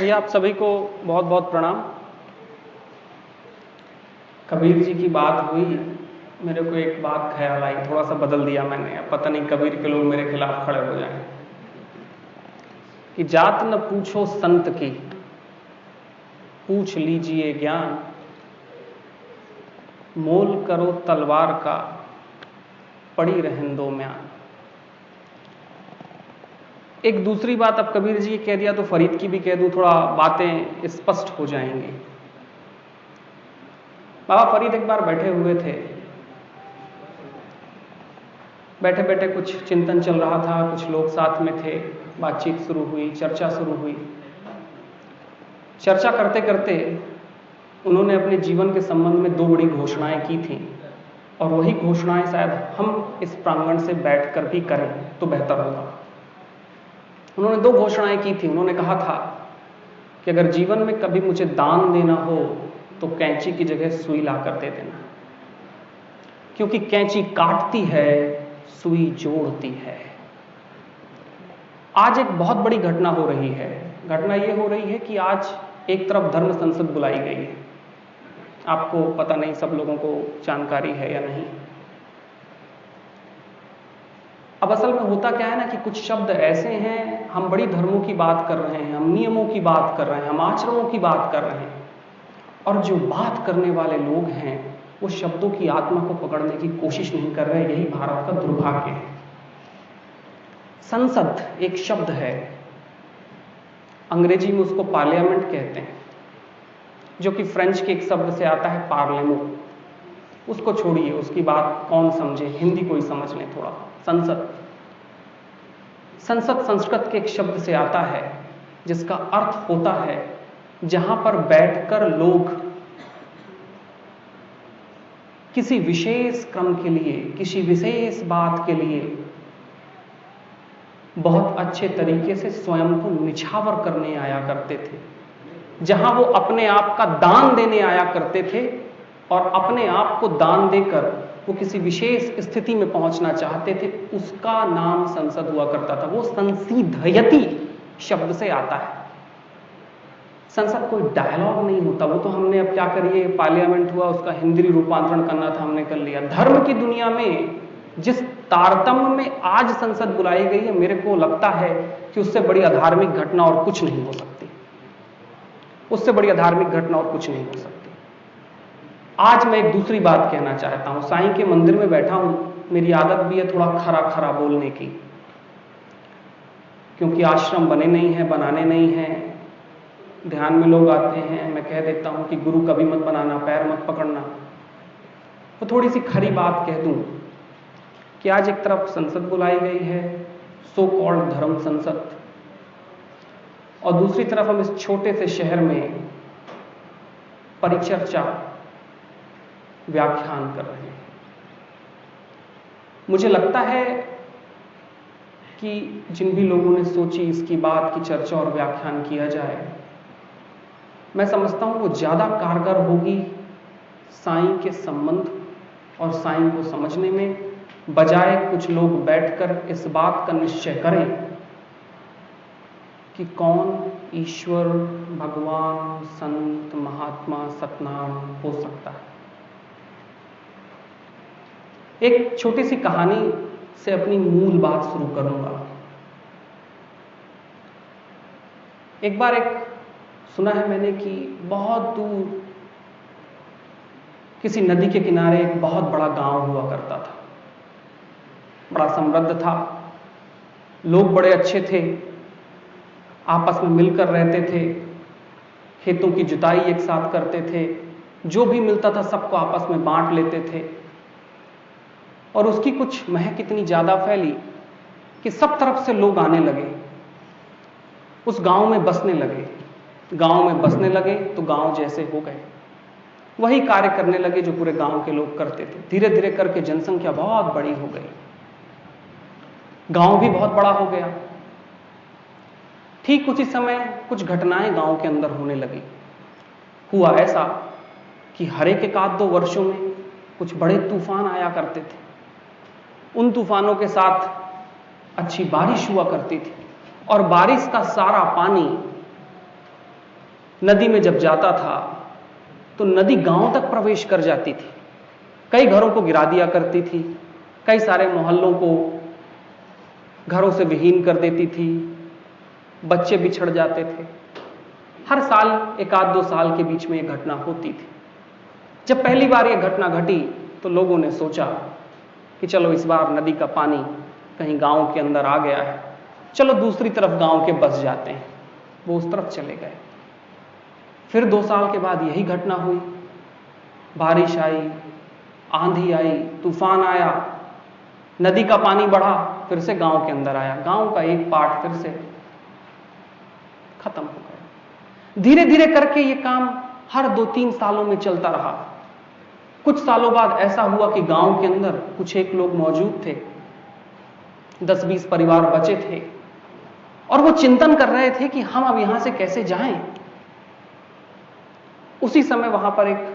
भैया आप सभी को बहुत बहुत प्रणाम। कबीर जी की बात हुई, मेरे को एक बात ख्याल आई, थोड़ा सा बदल दिया मैंने। अब पता नहीं कबीर के लोग मेरे खिलाफ खड़े हो जाएं कि जात न पूछो संत की, पूछ लीजिए ज्ञान, मोल करो तलवार का, पड़ी रहन दो म्यान। एक दूसरी बात अब कबीर जी कह दिया तो फरीद की भी कह दूं, थोड़ा बातें स्पष्ट हो जाएंगी। बाबा फरीद एक बार बैठे हुए थे, बैठे बैठे कुछ चिंतन चल रहा था, कुछ लोग साथ में थे, बातचीत शुरू हुई, चर्चा शुरू हुई। चर्चा करते करते उन्होंने अपने जीवन के संबंध में दो बड़ी घोषणाएं की थी, और वही घोषणाएं शायद हम इस प्रांगण से बैठकर भी करें तो बेहतर होगा। उन्होंने दो घोषणाएं की थी। उन्होंने कहा था कि अगर जीवन में कभी मुझे दान देना हो तो कैंची की जगह सुई लाकर दे देना, क्योंकि कैंची काटती है, सुई जोड़ती है। आज एक बहुत बड़ी घटना हो रही है। घटना यह हो रही है कि आज एक तरफ धर्म संसद बुलाई गई है। आपको पता नहीं, सब लोगों को जानकारी है या नहीं। अब असल में होता क्या है ना कि कुछ शब्द ऐसे हैं, हम बड़ी धर्मों की बात कर रहे हैं, हम नियमों की बात कर रहे हैं, हम आचरणों की बात कर रहे हैं, और जो बात करने वाले लोग हैं वो शब्दों की आत्मा को पकड़ने की कोशिश नहीं कर रहे। यही भारत का दुर्भाग्य है। संसद एक शब्द है, अंग्रेजी में उसको पार्लियामेंट कहते हैं, जो कि फ्रेंच के एक शब्द से आता है पार्लेमो। उसको छोड़िए, उसकी बात कौन समझे, हिंदी कोई समझ लें थोड़ा। संसद संसद संस्कृत के एक शब्द से आता है जिसका अर्थ होता है जहां पर बैठकर लोग किसी विशेष क्रम के लिए, किसी विशेष बात के लिए बहुत अच्छे तरीके से स्वयं को निछावर करने आया करते थे, जहां वो अपने आप का दान देने आया करते थे, और अपने आप को दान देकर वो किसी विशेष स्थिति में पहुंचना चाहते थे। उसका नाम संसद हुआ करता था। वो संसीधयति शब्द से आता है। संसद कोई डायलॉग नहीं होता, वो तो हमने अब क्या करिए, पार्लियामेंट हुआ, उसका हिंदी रूपांतरण करना था, हमने कर लिया। धर्म की दुनिया में जिस तारतम्य में आज संसद बुलाई गई है, मेरे को लगता है कि उससे बड़ी अधार्मिक घटना और कुछ नहीं हो सकती। उससे बड़ी अधार्मिक घटना और कुछ नहीं हो सकती। आज मैं एक दूसरी बात कहना चाहता हूं। साईं के मंदिर में बैठा हूं, मेरी आदत भी है थोड़ा खरा खरा बोलने की, क्योंकि आश्रम बने नहीं है, बनाने नहीं है। ध्यान में लोग आते हैं, मैं कह देता हूं कि गुरु कभी मत बनाना, पैर मत पकड़ना। तो थोड़ी सी खरी बात कह दूं कि आज एक तरफ संसद बुलाई गई है, सो कॉल्ड धर्म संसद, और दूसरी तरफ हम इस छोटे से शहर में परिचर्चा व्याख्यान कर रहे हैं। मुझे लगता है कि जिन भी लोगों ने सोची इसकी बात की चर्चा और व्याख्यान किया जाए, मैं समझता हूं वो ज्यादा कारगर होगी साईं के संबंध और साईं को समझने में, बजाय कुछ लोग बैठकर इस बात का निश्चय करें कि कौन ईश्वर, भगवान, संत, महात्मा, सतनाम हो सकता है। एक छोटी सी कहानी से अपनी मूल बात शुरू करूंगा। एक बार सुना है मैंने कि बहुत दूर किसी नदी के किनारे एक बहुत बड़ा गांव हुआ करता था। बड़ा समृद्ध था, लोग बड़े अच्छे थे, आपस में मिलकर रहते थे, खेतों की जुताई एक साथ करते थे, जो भी मिलता था सबको आपस में बांट लेते थे। और उसकी कुछ महक इतनी ज्यादा फैली कि सब तरफ से लोग आने लगे, उस गांव में बसने लगे। गांव में बसने लगे तो गांव जैसे हो गए, वही कार्य करने लगे जो पूरे गांव के लोग करते थे। धीरे धीरे करके जनसंख्या बहुत बड़ी हो गई, गांव भी बहुत बड़ा हो गया। ठीक उसी समय कुछ घटनाएं गांव के अंदर होने लगी। हुआ ऐसा कि हर एक आध दो वर्षों में कुछ बड़े तूफान आया करते थे। उन तूफानों के साथ अच्छी बारिश हुआ करती थी, और बारिश का सारा पानी नदी में जब जाता था तो नदी गांव तक प्रवेश कर जाती थी, कई घरों को गिरा दिया करती थी, कई सारे मोहल्लों को घरों से विहीन कर देती थी, बच्चे बिछड़ जाते थे। हर साल 1-2 साल के बीच में यह घटना होती थी। जब पहली बार यह घटना घटी तो लोगों ने सोचा कि चलो इस बार नदी का पानी कहीं गांव के अंदर आ गया है, चलो दूसरी तरफ गांव के बस जाते हैं। वो उस तरफ चले गए। फिर 2 साल के बाद यही घटना हुई, बारिश आई, आंधी आई, तूफान आया, नदी का पानी बढ़ा, फिर से गांव के अंदर आया, गांव का एक पार्ट फिर से खत्म हो गया। धीरे धीरे करके ये काम हर 2-3 सालों में चलता रहा। कुछ सालों बाद ऐसा हुआ कि गांव के अंदर कुछ एक लोग मौजूद थे, 10-20 परिवार बचे थे, और वो चिंतन कर रहे थे कि हम अब यहां से कैसे जाएं। उसी समय वहां पर एक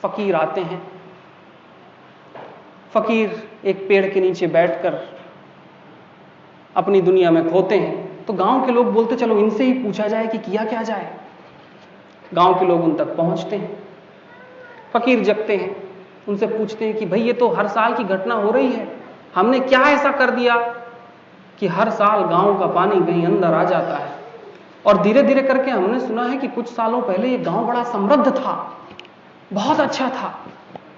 फकीर आते हैं। फकीर एक पेड़ के नीचे बैठकर अपनी दुनिया में खोते हैं। तो गांव के लोग बोलते चलो इनसे ही पूछा जाए कि किया क्या जाए। गांव के लोग उन तक पहुंचते हैं, फकीर जगते हैं, उनसे पूछते हैं कि भाई ये तो हर साल की घटना हो रही है, हमने क्या ऐसा कर दिया कि हर साल गांव का पानी कहीं अंदर आ जाता है। और धीरे धीरे करके हमने सुना है कि कुछ सालों पहले ये गांव बड़ा समृद्ध था, बहुत अच्छा था,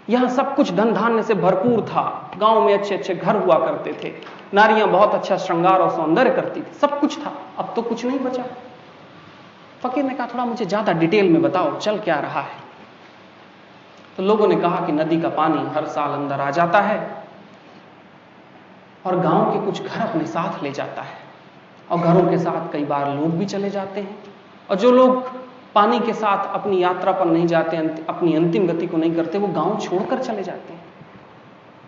यहां सब कुछ धन धान्य से भरपूर था, गांव में अच्छे अच्छे घर हुआ करते थे, नारियां बहुत अच्छा श्रृंगार और सौंदर्य करती थी, सब कुछ था, अब तो कुछ नहीं बचा। फकीर ने कहा थोड़ा मुझे ज्यादा डिटेल में बताओ, चल क्या रहा है। तो लोगों ने कहा कि नदी का पानी हर साल अंदर आ जाता है और गांव के कुछ घर अपने साथ ले जाता है, और घरों के साथ कई बार लोग भी चले जाते हैं, और जो लोग पानी के साथ अपनी यात्रा पर नहीं जाते, अपनी अंतिम गति को नहीं करते, वो गांव छोड़कर चले जाते हैं।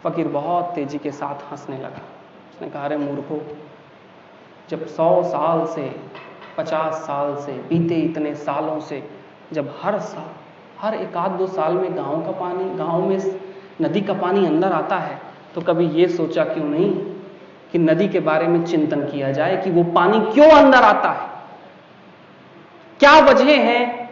फकीर बहुत तेजी के साथ हंसने लगा। उसने कहा अरे मूर्खों, जब 100 साल से 50 साल से बीते इतने सालों से जब हर साल हर 1-2 साल में गांव का पानी, गांव में नदी का पानी अंदर आता है, तो कभी ये सोचा क्यों नहीं कि नदी के बारे में चिंतन किया जाए कि वो पानी क्यों अंदर आता है, क्या वजह है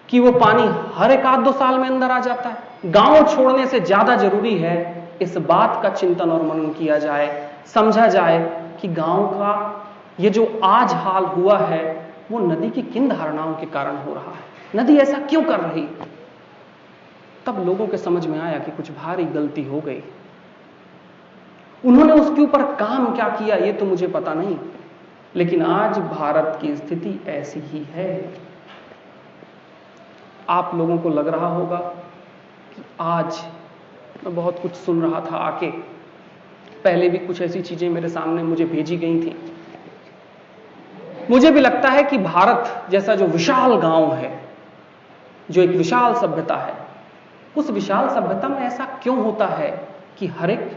कि वो पानी हर 1-2 साल में अंदर आ जाता है। गांव छोड़ने से ज्यादा जरूरी है इस बात का चिंतन और मनन किया जाए, समझा जाए कि गांव का ये जो आज हाल हुआ है वो नदी की किन धारणाओं के कारण हो रहा है, नदी ऐसा क्यों कर रही। तब लोगों के समझ में आया कि कुछ भारी गलती हो गई। उन्होंने उसके ऊपर काम क्या किया ये तो मुझे पता नहीं, लेकिन आज भारत की स्थिति ऐसी ही है। आप लोगों को लग रहा होगा कि आज मैं बहुत कुछ सुन रहा था, आके पहले भी कुछ ऐसी चीजें मेरे सामने मुझे भेजी गई थी। मुझे भी लगता है कि भारत जैसा जो विशाल गांव है, जो एक विशाल सभ्यता है, उस विशाल सभ्यता में ऐसा क्यों होता है कि हर एक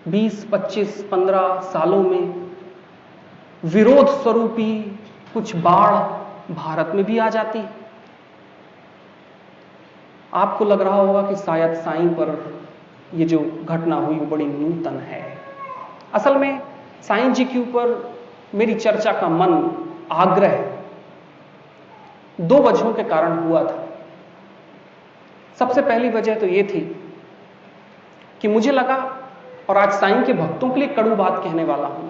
20, 25, 15 सालों में विरोध स्वरूपी कुछ बाढ़ भारत में भी आ जाती है। आपको लग रहा होगा कि शायद साईं पर ये जो घटना हुई वो बड़ी नूतन है। असल में साईं जी के ऊपर मेरी चर्चा का मन, आग्रह 2 वजहों के कारण हुआ था। सबसे पहली वजह तो ये थी कि मुझे लगा, और आज साईं के भक्तों के लिए कड़ू बात कहने वाला हूं,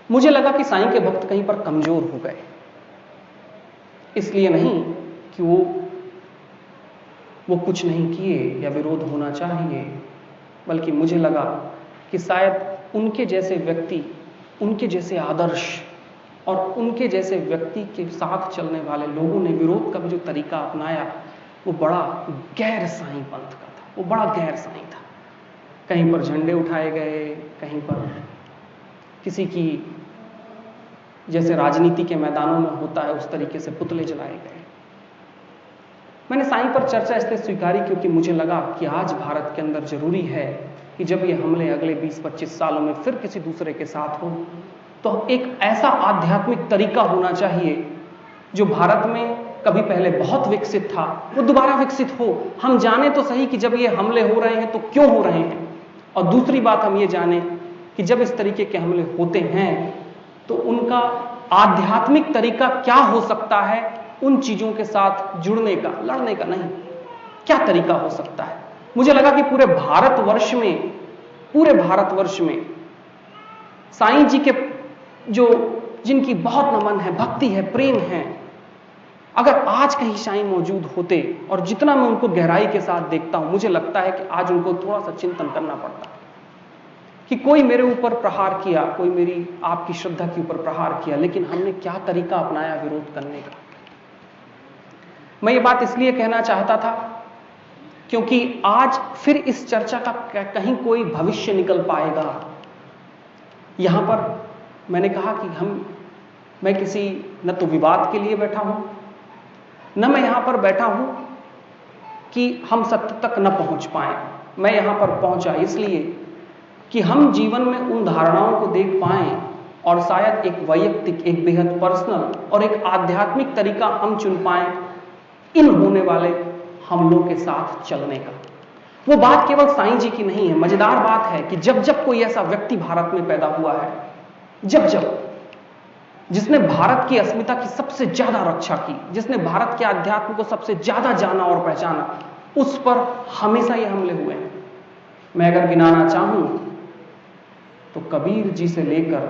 मुझे लगा कि साईं के भक्त कहीं पर कमजोर हो गए। इसलिए नहीं कि वो कुछ नहीं किए या विरोध होना चाहिए, बल्कि मुझे लगा कि शायद उनके जैसे व्यक्ति, उनके जैसे आदर्श और उनके जैसे व्यक्ति के साथ चलने वाले लोगों ने विरोध का भी जो तरीका अपनाया वो बड़ा गैर साईं पंथ का था, वो बड़ा गैर साईं था। कहीं पर झंडे उठाए गए, कहीं पर किसी की जैसे राजनीति के मैदानों में होता है उस तरीके से पुतले जलाए गए। मैंने साईं पर चर्चा इसलिए स्वीकारी क्योंकि मुझे लगा कि आज भारत के अंदर जरूरी है कि जब ये हमले अगले 20-25 सालों में फिर किसी दूसरे के साथ हो, तो एक ऐसा आध्यात्मिक तरीका होना चाहिए जो भारत में कभी पहले बहुत विकसित था वो दोबारा विकसित हो। हम जाने तो सही कि जब ये हमले हो रहे हैं तो क्यों हो रहे हैं, और दूसरी बात हम ये जाने कि जब इस तरीके के हमले होते हैं तो उनका आध्यात्मिक तरीका क्या हो सकता है उन चीजों के साथ जुड़ने का, लड़ने का नहीं, क्या तरीका हो सकता है? मुझे लगा कि पूरे भारतवर्ष में साईं जी के जिनकी बहुत नमन है, भक्ति है, प्रेम है, अगर आज कहीं साईं मौजूद होते, और जितना मैं उनको गहराई के साथ देखता हूं, मुझे लगता है कि आज उनको थोड़ा सा चिंतन करना पड़ता कि कोई मेरे ऊपर प्रहार किया, कोई मेरी आपकी श्रद्धा के ऊपर प्रहार किया, लेकिन हमने क्या तरीका अपनाया विरोध करने का। मैं ये बात इसलिए कहना चाहता था क्योंकि आज फिर इस चर्चा का कहीं कोई भविष्य निकल पाएगा। यहां पर मैंने कहा कि मैं किसी न तो विवाद के लिए बैठा हूं, न मैं यहां पर बैठा हूं कि हम सत्य तक न पहुंच पाए। मैं यहां पर पहुंचा इसलिए कि हम जीवन में उन धारणाओं को देख पाएं और शायद एक वैयक्तिक, एक बेहद पर्सनल और एक आध्यात्मिक तरीका हम चुन पाएं इन होने वाले हमलों के साथ चलने का। वो बात केवल साईं जी की नहीं है। मजेदार बात है कि जब जब कोई ऐसा व्यक्ति भारत में पैदा हुआ है, जिसने भारत की अस्मिता की सबसे ज्यादा रक्षा की, जिसने भारत के अध्यात्म को सबसे ज्यादा जाना और पहचाना, उस पर हमेशा ये हमले हुए हैं। मैं अगर गिनाना चाहूं तो कबीर जी से लेकर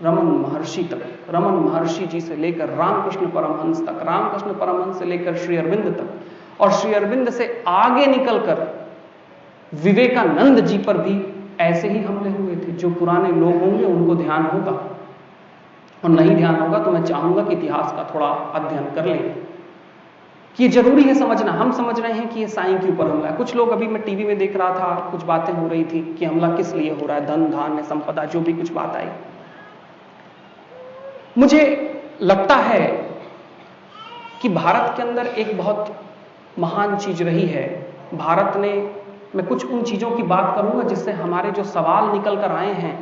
रमन महर्षि तक, रमन महर्षि जी से लेकर रामकृष्ण परमहंस तक, रामकृष्ण परमहंस से लेकर श्री अरविंद तक, और श्री अरविंद से आगे निकलकर विवेकानंद जी पर भी ऐसे ही हमले हुए थे। जो पुराने लोग होंगे उनको ध्यान होगा, और नहीं ध्यान होगा तो मैं चाहूंगा कि इतिहास का थोड़ा अध्ययन कर लें कि ये जरूरी है समझना। हम समझ रहे हैं कि ये साईं के ऊपर हमला है। कुछ लोग, अभी मैं टीवी में देख रहा था, कुछ बातें हो रही थी कि हमला किस लिए हो रहा है, धन धान्य संपदा, जो भी कुछ बात आई। मुझे लगता है कि भारत के अंदर एक बहुत महान चीज रही है। भारत ने, मैं कुछ उन चीजों की बात करूंगा जिससे हमारे जो सवाल निकल कर आए हैं,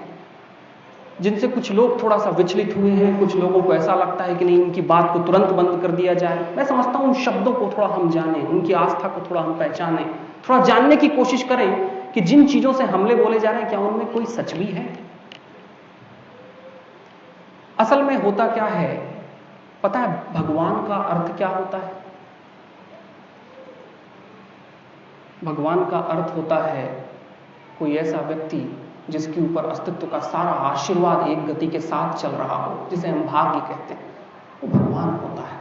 जिनसे कुछ लोग थोड़ा सा विचलित हुए हैं, कुछ लोगों को ऐसा लगता है कि नहीं, उनकी बात को तुरंत बंद कर दिया जाए। मैं समझता हूं उन शब्दों को थोड़ा हम जानें, उनकी आस्था को थोड़ा हम पहचानें, थोड़ा जानने की कोशिश करें कि जिन चीजों से हमले बोले जा रहे हैं क्या उनमें कोई सच भी है। असल में होता क्या है पता है? भगवान का अर्थ क्या होता है? भगवान का अर्थ होता है कोई ऐसा व्यक्ति जिसके ऊपर अस्तित्व का सारा आशीर्वाद एक गति के साथ चल रहा हो, जिसे हम भाग्य कहते हैं, वो भगवान होता है।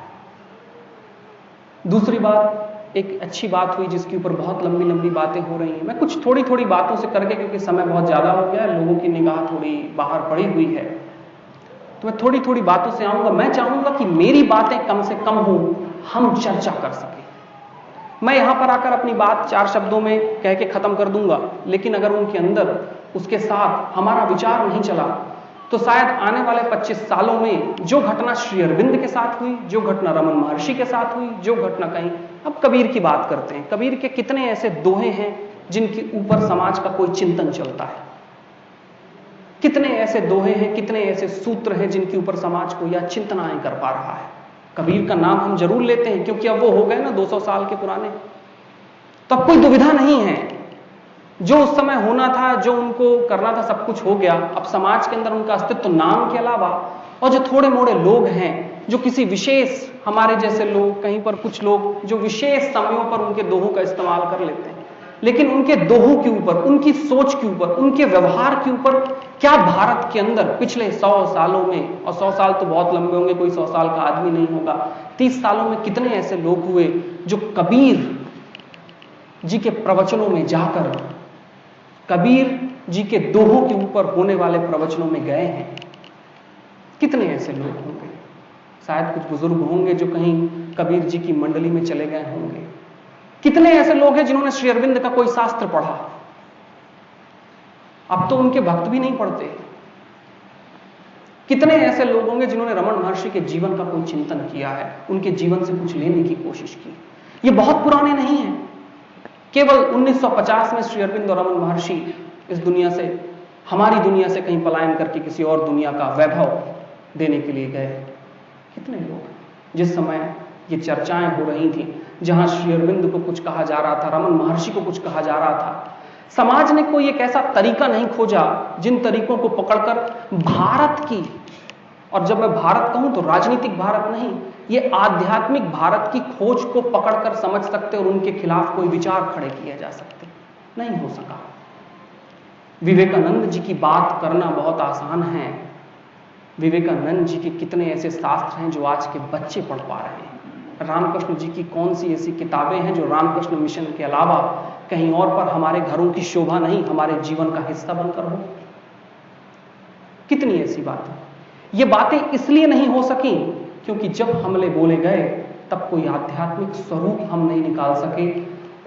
दूसरी बात, एक अच्छी बात हुई जिसके ऊपर बहुत लंबी लंबी बातें हो रही हैं। मैं कुछ थोड़ी थोड़ी बातों से करके, क्योंकि समय बहुत ज्यादा हो गया है, लोगों की निगाह थोड़ी बाहर पड़ी हुई है, तो मैं थोड़ी थोड़ी बातों से आऊंगा। मैं चाहूंगा कि मेरी बातें कम से कम हो, हम चर्चा कर सकें। मैं यहां पर आकर अपनी बात 4 शब्दों में कह के खत्म कर दूंगा, लेकिन अगर उनके अंदर, उसके साथ हमारा विचार नहीं चला, तो शायद आने वाले 25 सालों में जो घटना श्री अरविंद के साथ हुई, जो घटना रमन महर्षि के साथ हुई, जो घटना कहीं, अब कबीर की बात करते हैं। कबीर के कितने ऐसे दोहे हैं जिनके ऊपर समाज का कोई चिंतन चलता है? कितने ऐसे दोहे हैं, कितने ऐसे सूत्र हैं जिनके ऊपर समाज को या चिंतनाएं कर पा रहा है? कबीर का नाम हम जरूर लेते हैं क्योंकि अब वो हो गए ना 200 साल के पुराने, तो अब कोई दुविधा नहीं है। जो उस समय होना था, जो उनको करना था, सब कुछ हो गया। अब समाज के अंदर उनका अस्तित्व नाम के अलावा, और जो थोड़े मोड़े लोग हैं, जो किसी विशेष, हमारे जैसे लोग, कहीं पर कुछ लोग जो विशेष समयों पर उनके दोहों का इस्तेमाल कर लेते हैं, लेकिन उनके दोहों के ऊपर, उनकी सोच के ऊपर, उनके व्यवहार के ऊपर क्या भारत के अंदर पिछले 100 सालों में, और 100 साल तो बहुत लंबे होंगे, कोई 100 साल का आदमी नहीं होगा, 30 सालों में कितने ऐसे लोग हुए जो कबीर जी के प्रवचनों में जाकर, कबीर जी के दोहों के ऊपर होने वाले प्रवचनों में गए हैं? कितने ऐसे लोग होंगे? शायद कुछ बुजुर्ग होंगे जो कहीं कबीर जी की मंडली में चले गए होंगे। कितने ऐसे लोग हैं जिन्होंने श्री अरविंद का कोई शास्त्र पढ़ा? अब तो उनके भक्त भी नहीं पढ़ते। कितने ऐसे लोग होंगे जिन्होंने रमन महर्षि के जीवन का कोई चिंतन किया है, उनके जीवन से कुछ लेने की कोशिश की? ये बहुत पुराने नहीं है। केवल 1950 में श्री अरविंद और रमन महर्षि इस दुनिया से, हमारी दुनिया से कहीं पलायन करके किसी और दुनिया का वैभव देने के लिए गए। कितने लोग, जिस समय ये चर्चाएं हो रही थी, जहां श्री अरविंद को कुछ कहा जा रहा था, रमन महर्षि को कुछ कहा जा रहा था, समाज ने कोई एक ऐसा तरीका नहीं खोजा जिन तरीकों को पकड़कर भारत की और जब मैं भारत कहूं तो राजनीतिक भारत नहीं, ये आध्यात्मिक भारत की खोज को पकड़कर समझ सकते और उनके खिलाफ कोई विचार खड़े किए जा सकते। नहीं हो सका। विवेकानंद जी की बात करना बहुत आसान है। विवेकानंद जी के कितने ऐसे शास्त्र हैं जो आज के बच्चे पढ़ पा रहे हैं। रामकृष्ण जी की कौन सी ऐसी किताबें हैं जो रामकृष्ण मिशन के अलावा कहीं और पर हमारे घरों की शोभा नहीं, हमारे जीवन का हिस्सा बनकर हो। कितनी ऐसी बातें। ये बातें इसलिए नहीं हो सकी क्योंकि जब हमले बोले गए तब कोई आध्यात्मिक स्वरूप हम नहीं निकाल सके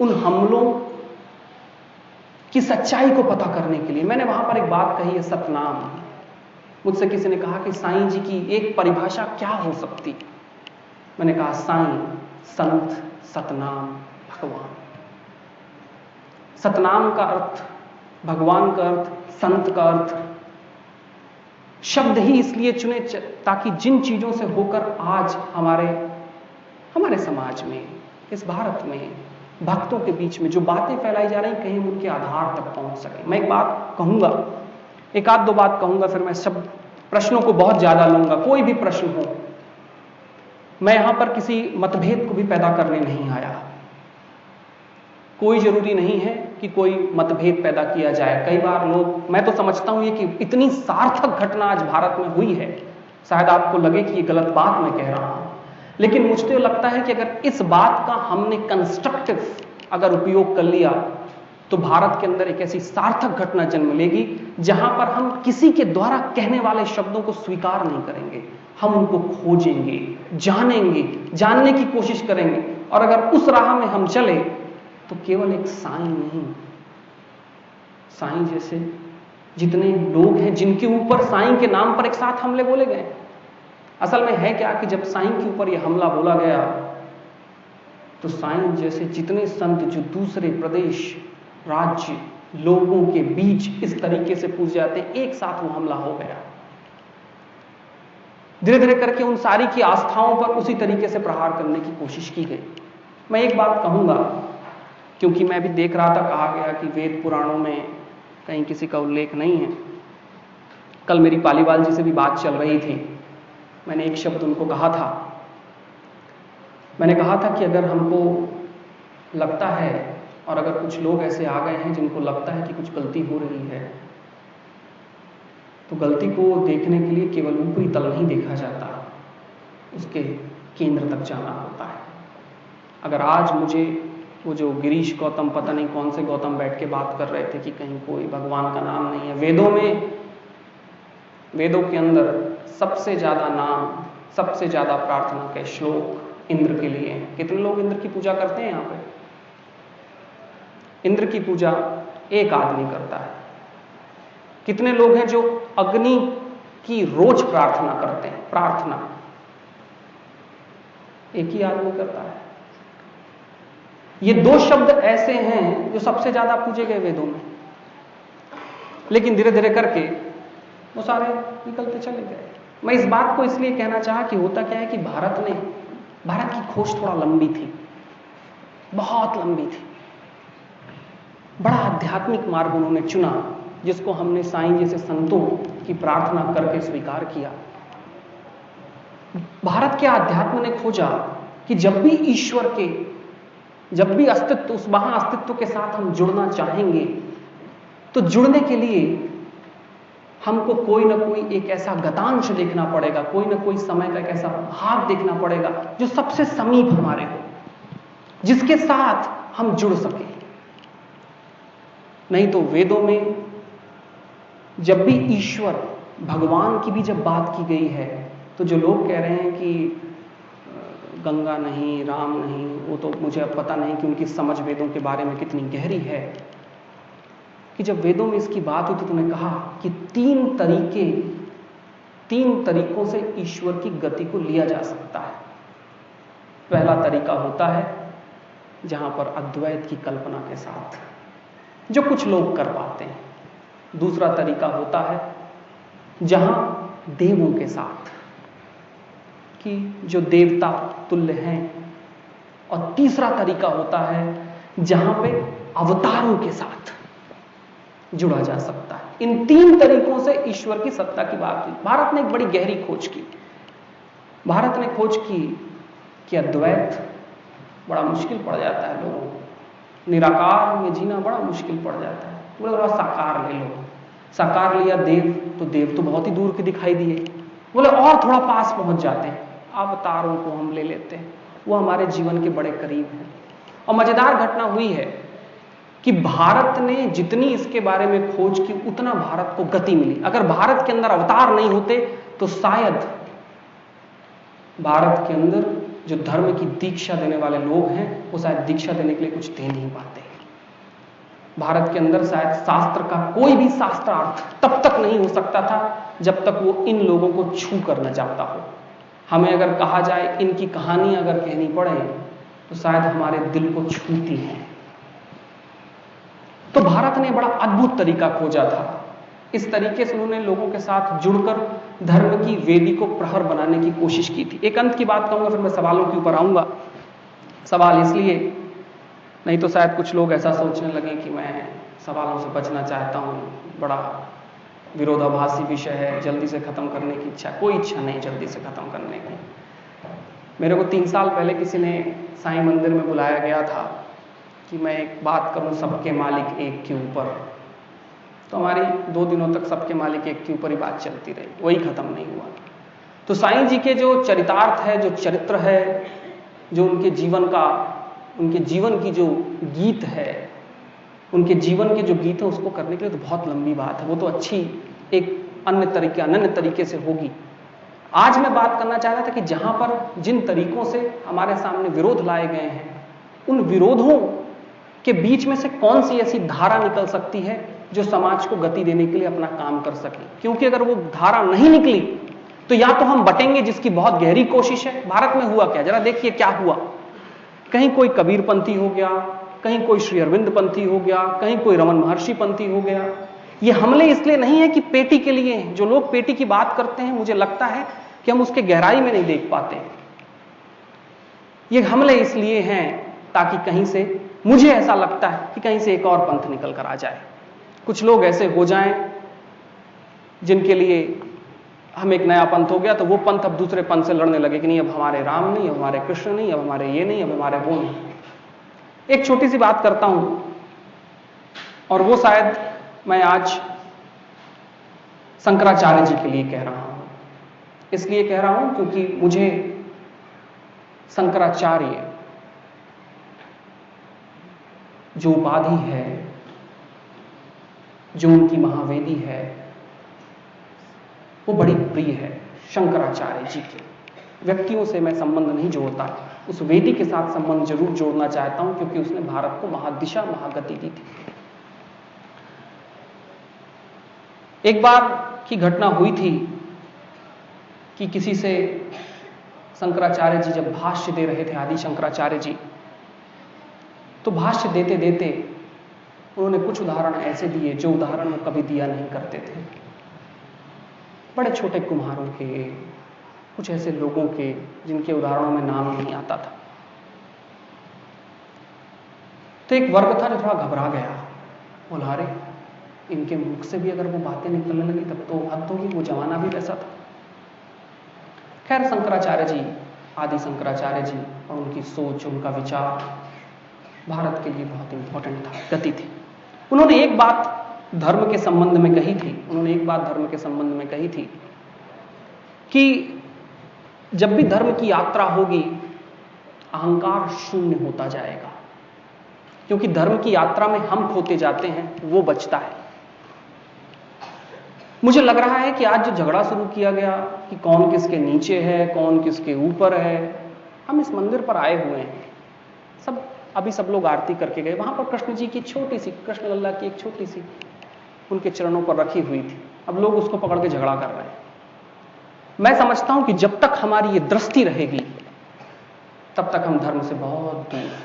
उन हमलों की सच्चाई को पता करने के लिए। मैंने वहां पर एक बात कही है, सतनाम। मुझसे किसी ने कहा कि साईं जी की एक परिभाषा क्या हो सकती। मैंने कहा साईं, संत, सतनाम, भगवान। सतनाम का अर्थ, भगवान का अर्थ, संत का अर्थ शब्द ही इसलिए चुने ताकि जिन चीजों से होकर आज हमारे समाज में, इस भारत में, भक्तों के बीच में जो बातें फैलाई जा रही कहीं उनके आधार तक पहुंच सके। मैं एक बात कहूंगा, एक आध दो बात कहूंगा, फिर मैं सब प्रश्नों को बहुत ज्यादा लूंगा। कोई भी प्रश्न हो, मैं यहां पर किसी मतभेद को भी पैदा करने नहीं आया। कोई जरूरी नहीं है कि कोई मतभेद पैदा किया जाए। कई बार लोग, मैं तो समझता हूं ये कि इतनी सार्थक घटना आज भारत में हुई है, शायद आपको लगे कि ये गलत बात मैं कह रहा हूं, लेकिन मुझे तो लगता है कि अगर इस बात का हमने कंस्ट्रक्टिव अगर उपयोग कर लिया तो भारत के अंदर एक ऐसी सार्थक घटना जन्म लेगी जहां पर हम किसी के द्वारा कहने वाले शब्दों को स्वीकार नहीं करेंगे, हम उनको खोजेंगे, जानेंगे, जानने की कोशिश करेंगे। और अगर उस राह में हम चले तो केवल एक साईं नहीं, साईं जैसे जितने लोग हैं जिनके ऊपर साईं के नाम पर एक साथ हमले बोले गए। असल में है क्या कि जब साईं के ऊपर यह हमला बोला गया तो साईं जैसे जितने संत जो दूसरे प्रदेश, राज्य, लोगों के बीच इस तरीके से पूज जाते हैं, एक साथ वो हमला हो गया। धीरे धीरे करके उन सारी की आस्थाओं पर उसी तरीके से प्रहार करने की कोशिश की गई। मैं एक बात कहूंगा, क्योंकि मैं भी देख रहा था, कहा गया कि वेद पुराणों में कहीं किसी का उल्लेख नहीं है। कल मेरी पालीवाल जी से भी बात चल रही थी, मैंने एक शब्द उनको कहा था। मैंने कहा था कि अगर हमको लगता है और अगर कुछ लोग ऐसे आ गए हैं जिनको लगता है कि कुछ गलती हो रही है, तो गलती को देखने के लिए केवल ऊपरी तल नहीं देखा जाता, उसके केंद्र तक जाना होता है। अगर आज मुझे वो जो गिरीश गौतम, पता नहीं कौन से गौतम बैठ के बात कर रहे थे कि कहीं कोई भगवान का नाम नहीं है, वेदों के अंदर सबसे ज्यादा नाम, सबसे ज्यादा प्रार्थना के श्लोक इंद्र के लिए हैं। कितने लोग इंद्र की पूजा करते हैं यहां पे? इंद्र की पूजा एक आदमी करता है। कितने लोग हैं जो अग्नि की रोज प्रार्थना करते हैं? प्रार्थना एक ही आदमी करता है। ये दो शब्द ऐसे हैं जो सबसे ज्यादा पूजे गए वेदों में, लेकिन धीरे धीरे करके वो सारे निकलते चले गए। मैं इस बात को इसलिए कहना चाहा कि होता क्या है कि भारत की खोज थोड़ा लंबी थी, बहुत लंबी थी। बड़ा आध्यात्मिक मार्ग उन्होंने चुना जिसको हमने साईं जैसे संतों की प्रार्थना करके स्वीकार किया। भारत के आध्यात्म ने खोजा कि जब भी ईश्वर के, जब भी अस्तित्व, उस महा अस्तित्व के साथ हम जुड़ना चाहेंगे तो जुड़ने के लिए हमको कोई ना कोई एक ऐसा गतांश देखना पड़ेगा, कोई ना कोई समय का एक ऐसा भाग देखना पड़ेगा जो सबसे समीप हमारे हो, जिसके साथ हम जुड़ सके। नहीं तो वेदों में जब भी ईश्वर, भगवान की भी जब बात की गई है तो जो लोग कह रहे हैं कि गंगा नहीं, राम नहीं, वो तो मुझे अब पता नहीं कि उनकी समझ वेदों के बारे में कितनी गहरी है, कि जब वेदों में इसकी बात हुई तो तुमने कहा कि तीन तरीकों से ईश्वर की गति को लिया जा सकता है। पहला तरीका होता है जहां पर अद्वैत की कल्पना के साथ, जो कुछ लोग कर पाते हैं। दूसरा तरीका होता है जहां देवों के साथ, कि जो देवता तुल्य हैं। और तीसरा तरीका होता है जहां पे अवतारों के साथ, जुड़ा जा सकता है। इन 3 तरीकों से ईश्वर की सत्ता की बात हुई। भारत ने एक बड़ी गहरी खोज की। भारत ने खोज की कि अद्वैत बड़ा मुश्किल पड़ जाता है लोगों को, निराकार में जीना बड़ा मुश्किल पड़ जाता है। बोले थोड़ा साकार ले लो। साकार लिया देव, तो देव तो बहुत ही दूर के दिखाई दिए। बोले और थोड़ा पास पहुंच जाते हैं, अवतारों को हम ले लेते हैं, वो हमारे जीवन के बड़े करीब हैं। और मजेदार घटना हुई है कि भारत ने जितनी इसके बारे में खोज की उतना भारत को गति मिली। अगर भारत के अंदर अवतार नहीं होते तो शायद भारत के अंदर जो धर्म की दीक्षा देने वाले लोग हैं वो शायद दीक्षा देने के लिए कुछ दे नहीं पाते। भारत के अंदर शायद शास्त्र का कोई भी शास्त्रार्थ तब तक नहीं हो सकता था जब तक वो इन लोगों को छू कर न जाता हो। हमें अगर कहा जाए इनकी कहानी अगर कहनी पड़े तो शायद हमारे दिल को छूती है। तो भारत ने बड़ा अद्भुत तरीका खोजा था। इस तरीके से उन्होंने लोगों के साथ जुड़कर धर्म की वेदी को प्रहर बनाने की कोशिश की थी। एक अंत की बात कहूंगा, फिर मैं सवालों के ऊपर आऊंगा। सवाल इसलिए नहीं तो शायद कुछ लोग ऐसा सोचने लगे कि मैं सवालों से बचना चाहता हूं, बड़ा विरोधाभासी विषय है, जल्दी से खत्म करने की इच्छा। कोई इच्छा नहीं जल्दी से खत्म करने की। मेरे को 3 साल पहले किसी ने साईं मंदिर में बुलाया गया था कि मैं एक बात करूं सबके मालिक एक के ऊपर। तो हमारी 2 दिनों तक सबके मालिक एक के ऊपर ही बात चलती रही, वही खत्म नहीं हुआ। तो साईं जी के जो चरितार्थ है, जो चरित्र है, जो उनके जीवन की जो गीत है, उनके जीवन के जो गीत है, उसको करने के लिए तो बहुत लंबी बात है। वो तो अच्छी एक अनन्य तरीके से होगी। आज मैं बात करना चाह रहा था कि जहां पर जिन तरीकों से हमारे सामने विरोध लाए गए हैं, उन विरोधों के बीच में से कौन सी ऐसी धारा निकल सकती है जो समाज को गति देने के लिए अपना काम कर सके। क्योंकि अगर वो धारा नहीं निकली तो या तो हम बटेंगे, जिसकी बहुत गहरी कोशिश है। भारत में हुआ क्या, जरा देखिए क्या हुआ। कहीं कोई कबीरपंथी हो गया, कहीं कोई श्री अरविंद पंथी हो गया, कहीं कोई रमन महर्षि पंथी हो गया। ये हमले इसलिए नहीं है कि पेटी के लिए, जो लोग पेटी की बात करते हैं मुझे लगता है कि हम उसके गहराई में नहीं देख पाते। ये हमले इसलिए हैं ताकि कहीं से, मुझे ऐसा लगता है कि कहीं से एक और पंथ निकल कर आ जाए। कुछ लोग ऐसे हो जाएं जिनके लिए हम एक नया पंथ हो गया तो वो पंथ अब दूसरे पंथ से लड़ने लगे कि नहीं अब हमारे राम नहीं, अब हमारे कृष्ण नहीं, अब हमारे ये नहीं, अब हमारे वो नहीं। एक छोटी सी बात करता हूं और वो शायद मैं आज शंकराचार्य जी के लिए कह रहा हूं। इसलिए कह रहा हूं क्योंकि मुझे शंकराचार्य जो उपाधि है, जो उनकी महावेदी है, वो बड़ी प्रिय है। शंकराचार्य जी के व्यक्तियों से मैं संबंध नहीं जोड़ता, उस वेदी के साथ संबंध जरूर जोड़ना चाहता हूं क्योंकि उसने भारत को महादिशा महागति दी थी। एक बार की घटना हुई थी कि किसी से शंकराचार्य जी जब भाष्य दे रहे थे, आदि शंकराचार्य जी, तो भाष्य देते देते उन्होंने कुछ उदाहरण ऐसे दिए जो उदाहरण वो कभी दिया नहीं करते थे। बड़े छोटे कुम्हारों के, कुछ ऐसे लोगों के जिनके उदाहरणों में नाम नहीं आता था। तो एक वर्ग था जो थोड़ा घबरा गया, बोला अरे इनके मुख से भी अगर वो बातें निकलने लगी तब तो हद होगी, वो जमाना भी वैसा था। खैर शंकराचार्य जी, आदि शंकराचार्य जी और उनकी सोच, उनका विचार भारत के लिए बहुत इंपॉर्टेंट था, गति थी। उन्होंने एक बात धर्म के संबंध में कही थी कि जब भी धर्म की यात्रा होगी अहंकार शून्य होता जाएगा, क्योंकि धर्म की यात्रा में हम खोते जाते हैं, वो बचता है। मुझे लग रहा है कि आज जो झगड़ा शुरू किया गया कि कौन किसके नीचे है, कौन किसके ऊपर है, हम इस मंदिर पर आए हुए हैं, सब लोग आरती करके गए। वहां पर कृष्ण जी की छोटी सी, कृष्ण लल्ला की एक छोटी सी उनके चरणों पर रखी हुई थी। अब लोग उसको पकड़ के झगड़ा कर रहे हैं। मैं समझता हूं कि जब तक हमारी ये दृष्टि रहेगी तब तक हम धर्म से बहुत दूर हैं।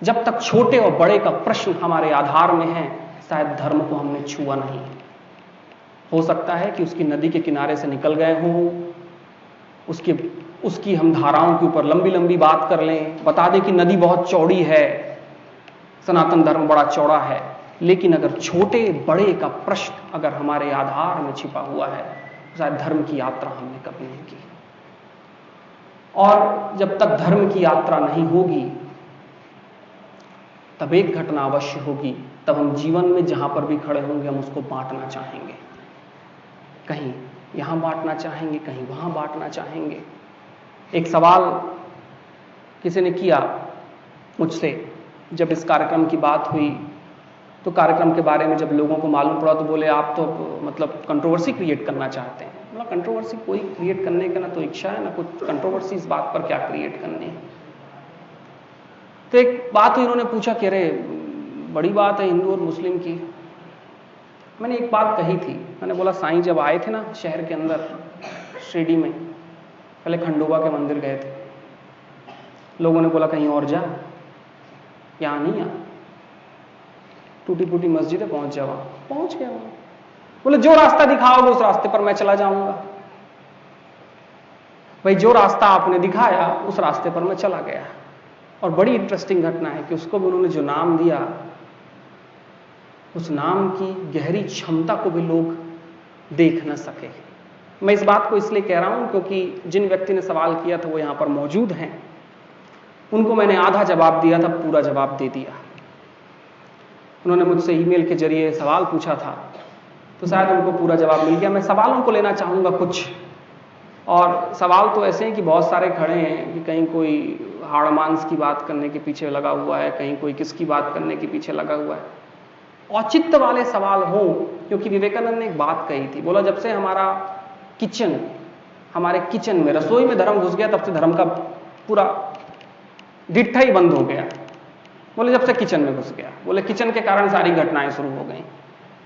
जब तक छोटे और बड़े का प्रश्न हमारे आधार में है, शायद धर्म को हमने छुआ नहीं। हो सकता है कि उसकी नदी के किनारे से निकल गए हों, उसकी हम धाराओं के ऊपर लंबी लंबी बात कर लें, बता दें कि नदी बहुत चौड़ी है, सनातन धर्म बड़ा चौड़ा है, लेकिन अगर छोटे बड़े का प्रश्न अगर हमारे आधार में छिपा हुआ है, शायद धर्म की यात्रा हमने कभी नहीं की। और जब तक धर्म की यात्रा नहीं होगी, तब एक घटना अवश्य होगी, तब हम जीवन में जहां पर भी खड़े होंगे हम उसको बांटना चाहेंगे। कहीं यहां बांटना चाहेंगे, कहीं वहां बांटना चाहेंगे। एक सवाल किसी ने किया मुझसे, जब इस कार्यक्रम की बात हुई तो कार्यक्रम के बारे में जब लोगों को मालूम पड़ा तो बोले आप तो मतलब कंट्रोवर्सी क्रिएट करना चाहते हैं। मतलब कंट्रोवर्सी कोई क्रिएट करने का ना तो इच्छा है ना कुछ कंट्रोवर्सी, इस बात पर क्या क्रिएट करनी है। तो एक बात हुई, उन्होंने पूछा कि अरे बड़ी बात है हिंदू और मुस्लिम की। मैंने एक बात कही थी, मैंने बोला साईं जब आए थे ना शहर के अंदर शिरडी में, पहले खंडोबा के मंदिर गए थे, लोगों ने बोला कहीं और जा, यहां नहीं आ, टूटी फूटी मस्जिद है, पहुंच जा वहां। पहुंच गया वहां, बोले जो रास्ता दिखाओगे उस रास्ते पर मैं चला जाऊंगा। भाई जो रास्ता आपने दिखाया उस रास्ते पर मैं चला गया। और बड़ी इंटरेस्टिंग घटना है कि उसको भी उन्होंने जो नाम दिया, उस नाम की गहरी क्षमता को भी लोग देख न सके। मैं इस बात को इसलिए कह रहा हूं क्योंकि जिन व्यक्ति ने सवाल किया था वो यहां पर मौजूद हैं। उनको मैंने आधा जवाब दिया था, पूरा जवाब दे दिया। उन्होंने मुझसे ईमेल के जरिए सवाल पूछा था तो शायद उनको पूरा जवाब मिल गया। मैं सवालों को लेना चाहूंगा कुछ, और सवाल तो ऐसे हैं कि बहुत सारे खड़े हैं कि कहीं कोई हाड़ मांस की बात करने के पीछे लगा हुआ है, कहीं कोई किसकी बात करने के पीछे लगा हुआ है। औचित्य वाले सवाल हो, क्योंकि विवेकानंद ने एक बात कही थी, बोला जब से हमारे किचन में रसोई में धर्म घुस गया तब से धर्म का पूरा डिट्ठा ही बंद हो गया। बोले जब से किचन में घुस गया, बोले किचन के कारण सारी घटनाएं शुरू हो गई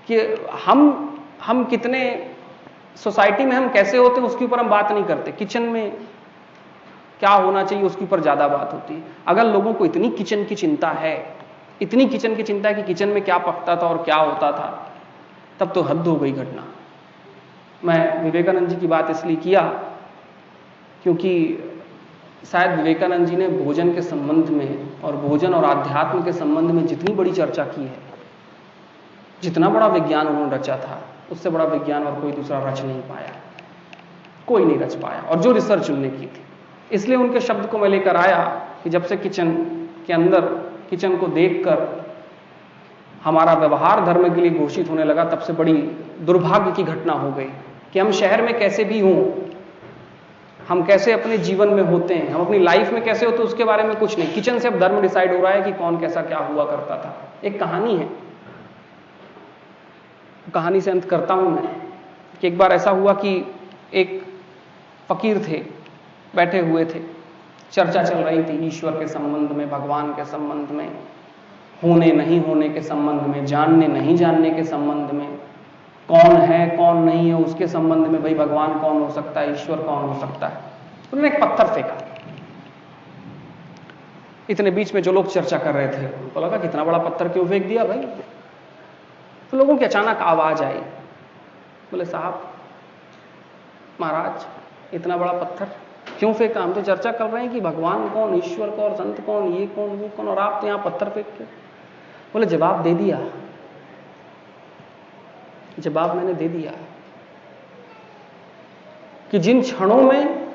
कि हम कितने सोसाइटी में हम कैसे होते हैं उसके ऊपर हम बात नहीं करते, किचन में क्या होना चाहिए उसके ऊपर ज्यादा बात होती है। अगर लोगों को इतनी किचन की चिंता है, इतनी किचन की चिंता है कि किचन में क्या पकता था और क्या होता था, तब तो हद हो गई घटना। मैं विवेकानंद जी की बात इसलिए किया क्योंकि शायद विवेकानंद जी ने भोजन के संबंध में और भोजन और आध्यात्म के संबंध में जितनी बड़ी चर्चा की है, जितना बड़ा विज्ञान उन्होंने रचा था, उससे बड़ा विज्ञान और कोई दूसरा रच नहीं पाया, कोई नहीं रच पाया। और जो रिसर्च उन्होंने की थी, इसलिए उनके शब्द को मैं लेकर आया कि जब से किचन के अंदर, किचन को देखकर हमारा व्यवहार धर्म के लिए घोषित होने लगा, तब से बड़ी दुर्भाग्य की घटना हो गई कि हम शहर में कैसे भी हों, हम कैसे अपने जीवन में होते हैं, हम अपनी लाइफ में कैसे होते हैं, उसके बारे में कुछ नहीं। किचन से अब धर्म डिसाइड हो रहा है कि कौन कैसा क्या हुआ करता था। एक कहानी है, कहानी से अंत करता हूं मैं कि एक बार ऐसा हुआ कि एक फकीर थे, बैठे हुए थे, चर्चा चल रही थी ईश्वर के संबंध में, भगवान के संबंध में, होने नहीं होने के संबंध में, जानने नहीं जानने के संबंध में, कौन है कौन नहीं है उसके संबंध में, भाई भगवान कौन हो सकता है, ईश्वर कौन हो सकता है। उन्होंने एक पत्थर फेंका। इतने बीच में जो लोग चर्चा कर रहे थे उनको लगा कितना बड़ा पत्थर क्यों फेंक दिया भाई। तो लोगों की अचानक आवाज आई, बोले साहब महाराज इतना बड़ा पत्थर क्यों फेंका, हम तो चर्चा कर रहे हैं कि भगवान कौन, ईश्वर कौन, संत कौन, ये कौन वो कौन, और आप तो यहां पत्थर फेंक के। बोले जवाब दे दिया, जवाब मैंने दे दिया कि जिन क्षणों में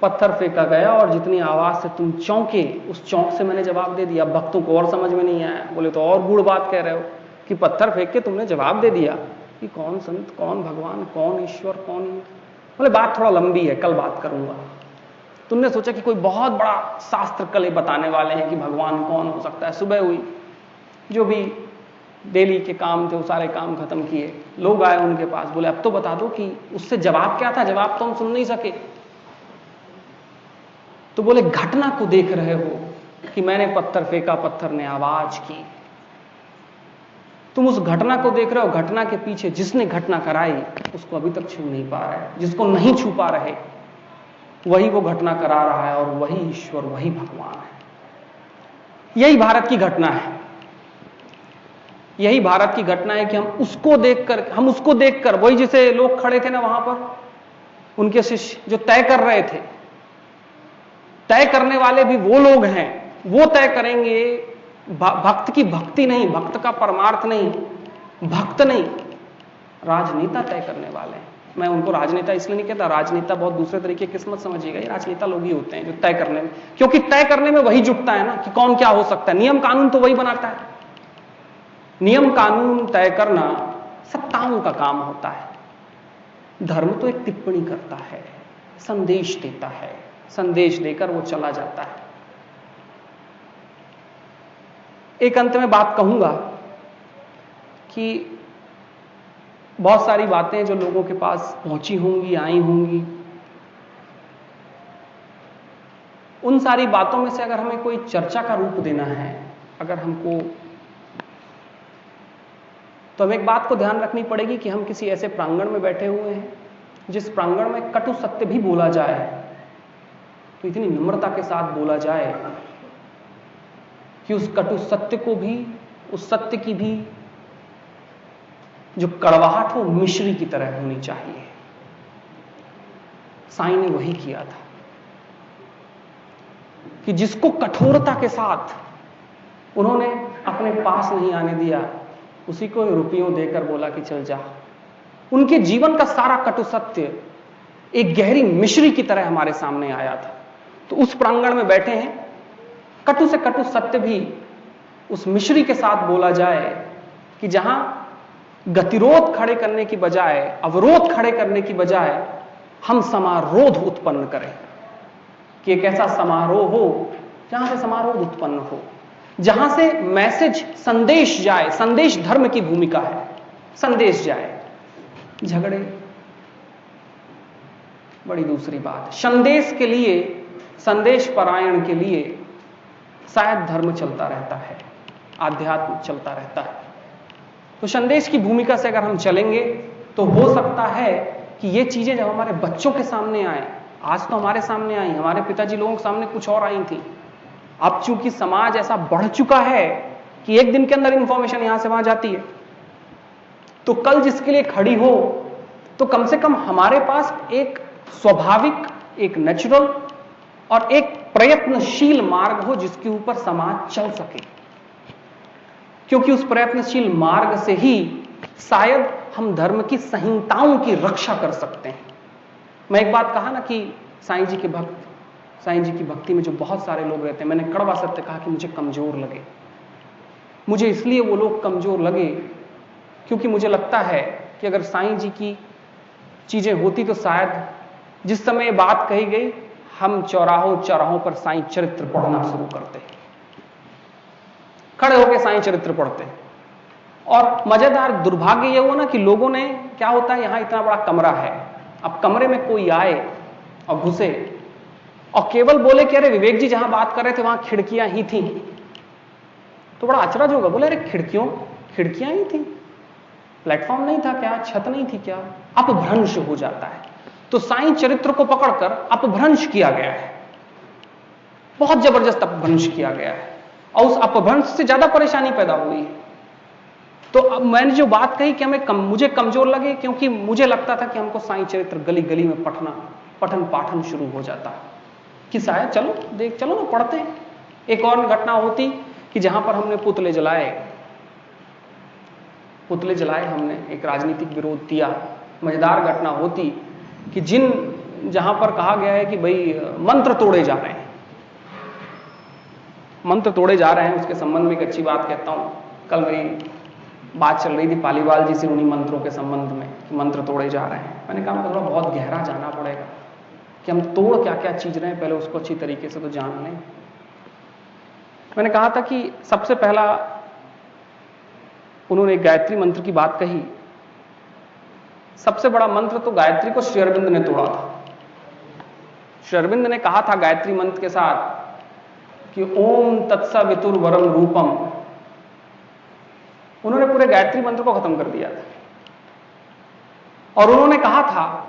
पत्थर फेंका गया और जितनी आवाज से तुम चौंके, उस चौंक से मैंने जवाब दे दिया। भक्तों को और समझ में नहीं आया, बोले तो और गूढ़ बात कह रहे हो कि पत्थर फेंक के तुमने जवाब दे दिया कि कौन संत, कौन भगवान, कौन ईश्वर, कौन। बोले बात थोड़ा लंबी है, कल बात करूंगा। तुमने सोचा कि कोई बहुत बड़ा शास्त्र कल बताने वाले हैं कि भगवान कौन हो सकता है। सुबह हुई, जो भी डेली के काम थे वो सारे काम खत्म किए, लोग आए उनके पास, बोले अब तो बता दो कि उससे जवाब क्या था, जवाब तो हम सुन नहीं सके। तो बोले घटना को देख रहे हो कि मैंने पत्थर फेंका, पत्थर ने आवाज की, तुम उस घटना को देख रहे हो, घटना के पीछे जिसने घटना कराई उसको अभी तक छू नहीं पा रहे, जिसको नहीं छू पा रहे वही वो घटना करा रहा है, और वही ईश्वर, वही भगवान है। यही भारत की घटना है, यही भारत की घटना है कि हम उसको देखकर वही जिसे लोग खड़े थे ना वहां पर, उनके शिष्य जो तय कर रहे थे, तय करने वाले भी वो लोग हैं, वो तय करेंगे भक्त की भक्ति नहीं, भक्त का परमार्थ नहीं, भक्त नहीं, राजनेता तय करने वाले हैं। मैं उनको राजनेता इसलिए नहीं कहता, राजनेता बहुत दूसरे तरीके की किस्मत समझिएगा, ये राजनेता लोग ही होते हैं जो तय करने में, क्योंकि तय करने में वही जुटता है ना कि कौन क्या हो सकता है। नियम कानून तो वही बनाता है, नियम कानून तय करना सत्ताओं का काम होता है। धर्म तो एक टिप्पणी करता है, संदेश देता है, संदेश देकर वो चला जाता है। एक अंत में बात कहूंगा कि बहुत सारी बातें जो लोगों के पास पहुंची होंगी, आई होंगी, उन सारी बातों में से अगर हमें कोई चर्चा का रूप देना है, अगर हमको, तो हमें एक बात को ध्यान रखनी पड़ेगी कि हम किसी ऐसे प्रांगण में बैठे हुए हैं जिस प्रांगण में कटु सत्य भी बोला जाए तो इतनी नम्रता के साथ बोला जाए कि उस कटु सत्य को भी, उस सत्य की भी जो कड़वाहट हो मिश्री की तरह होनी चाहिए। साईं ने वही किया था कि जिसको कठोरता के साथ उन्होंने अपने पास नहीं आने दिया, उसी को रुपयों देकर बोला कि चल जा। उनके जीवन का सारा कटु सत्य एक गहरी मिश्री की तरह हमारे सामने आया था। तो उस प्रांगण में बैठे हैं, कटु से कटु सत्य भी उस मिश्री के साथ बोला जाए कि जहां गतिरोध खड़े करने की बजाय, अवरोध खड़े करने की बजाय हम समारोध उत्पन्न करें, कि एक ऐसा समारोह हो जहां से समारोह उत्पन्न हो, जहां से मैसेज, संदेश जाए। संदेश धर्म की भूमिका है, संदेश जाए। झगड़े बड़ी दूसरी बात। संदेश के लिए, संदेश परायण के लिए शायद धर्म चलता रहता है, आध्यात्म चलता रहता है। तो संदेश की भूमिका से अगर हम चलेंगे तो हो सकता है कि ये चीजें जब हमारे बच्चों के सामने आए, आज तो हमारे सामने आई, हमारे पिताजी लोगों के सामने कुछ और आई थी। अब चूंकि समाज ऐसा बढ़ चुका है कि एक दिन के अंदर इंफॉर्मेशन यहां से वहां जाती है, तो कल जिसके लिए खड़ी हो तो कम से कम हमारे पास एक स्वाभाविक, एक नेचुरल और एक प्रयत्नशील मार्ग हो जिसके ऊपर समाज चल सके, क्योंकि उस प्रयत्नशील मार्ग से ही शायद हम धर्म की संहिताओं की रक्षा कर सकते हैं। मैं एक बात कहा ना कि साईं जी के भक्त, साईं जी की भक्ति में जो बहुत सारे लोग रहते हैं, मैंने कड़वा सत्य कहा कि मुझे कमजोर लगे। मुझे इसलिए वो लोग कमजोर लगे क्योंकि मुझे लगता है कि अगर साईं जी की चीजें होती तो शायद जिस समय ये बात कही गई, हम चौराहों चौराहों पर साईं चरित्र पढ़ना शुरू करते, खड़े होकर साईं चरित्र पढ़ते। और मजेदार दुर्भाग्य यह हुआ ना कि लोगों ने, क्या होता है, यहां इतना बड़ा कमरा है, अब कमरे में कोई आए और घुसे और केवल बोले कि अरे विवेक जी जहां बात कर रहे थे वहां खिड़कियां ही थी, तो बड़ा अचरज होगा। बोले अरे खिड़कियां ही थी, प्लेटफॉर्म नहीं था क्या, छत नहीं थी क्या? अपभ्रंश हो जाता है। तो साईं चरित्र को पकड़कर अपभ्रंश किया गया है, बहुत जबरदस्त अपभ्रंश किया गया है, और उस अपभ्रंश से ज्यादा परेशानी पैदा हुई है। तो अब मैंने जो बात कही कि मुझे कमजोर लगे क्योंकि मुझे लगता था कि हमको साईं चरित्र गली गली में पठन पाठन शुरू हो जाता है कि शायद चलो ना पढ़ते हैं। एक और घटना होती कि जहां पर हमने पुतले जलाए, हमने एक राजनीतिक विरोध दिया। मजेदार घटना होती कि जहां पर कहा गया है कि भाई मंत्र तोड़े जा रहे हैं, उसके संबंध में एक अच्छी बात कहता हूं। कल मेरी बात चल रही थी पालीवाल जी से उन्हीं मंत्रों के संबंध में कि मंत्र तोड़े जा रहे हैं। मैंने कहा थोड़ा बहुत गहरा जाना पड़ेगा कि हम तोड़ क्या क्या चीज रहे हैं, पहले उसको अच्छी तरीके से तो जान लें। मैंने कहा था कि सबसे पहला उन्होंने गायत्री मंत्र की बात कही। सबसे बड़ा मंत्र तो गायत्री को श्री अरविंद ने तोड़ा था। श्री अरविंद ने कहा था गायत्री मंत्र के साथ कि ओम तत्सवितुर्वरम रूपम, उन्होंने पूरे गायत्री मंत्र को खत्म कर दिया था। और उन्होंने कहा था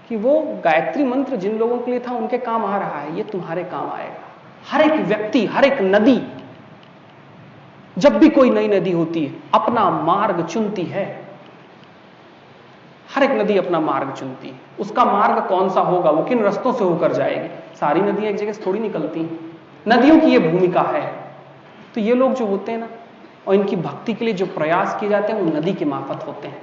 कि वो गायत्री मंत्र जिन लोगों के लिए था उनके काम आ रहा है, ये तुम्हारे काम आएगा। हर एक व्यक्ति, हर एक नदी, जब भी कोई नई नदी होती है अपना मार्ग चुनती है। हर एक नदी अपना मार्ग चुनती है। उसका मार्ग कौन सा होगा, वो किन रास्तों से होकर जाएगी। सारी नदियां एक जगह से थोड़ी निकलती हैं। नदियों की यह भूमिका है। तो ये लोग जो होते हैं ना, और इनकी भक्ति के लिए जो प्रयास किए जाते हैं वो नदी के माफत होते हैं।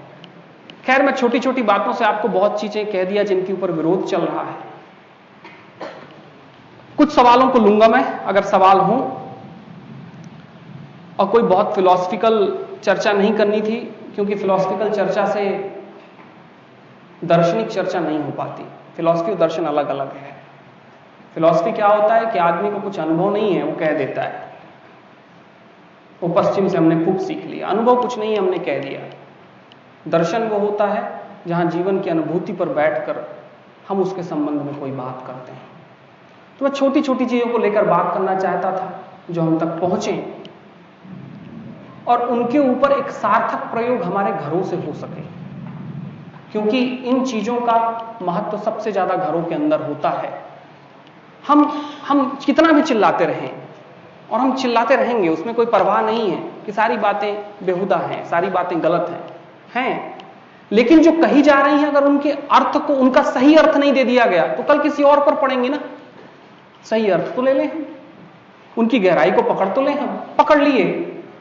खैर, मैं छोटी छोटी बातों से आपको बहुत चीजें कह दिया जिनके ऊपर विरोध चल रहा है। कुछ सवालों को लूंगा मैं, अगर सवाल हो, और कोई बहुत फिलॉसफिकल चर्चा नहीं करनी थी, क्योंकि फिलॉसफिकल चर्चा से दार्शनिक चर्चा नहीं हो पाती। फिलॉसफी और दर्शन अलग अलग है। फिलॉसफी क्या होता है कि आदमी को कुछ अनुभव नहीं है, वो कह देता है, वो पश्चिम से हमने खूब सीख लिया, अनुभव कुछ नहीं है, हमने कह दिया। दर्शन वो होता है जहां जीवन की अनुभूति पर बैठकर हम उसके संबंध में कोई बात करते हैं। तो मैं छोटी छोटी चीजों को लेकर बात करना चाहता था जो हम तक पहुंचे, और उनके ऊपर एक सार्थक प्रयोग हमारे घरों से हो सके, क्योंकि इन चीजों का महत्व सबसे ज्यादा घरों के अंदर होता है। हम कितना भी चिल्लाते रहें, और हम चिल्लाते रहेंगे, उसमें कोई परवाह नहीं है कि सारी बातें बेहुदा हैं, सारी बातें गलत हैं, लेकिन जो कही जा रही हैं अगर उनके अर्थ को, उनका सही अर्थ नहीं दे दिया गया तो कल किसी और पर पड़ेंगे ना। सही अर्थ तो ले लें हम, उनकी गहराई को पकड़ तो लें हम, पकड़ लिए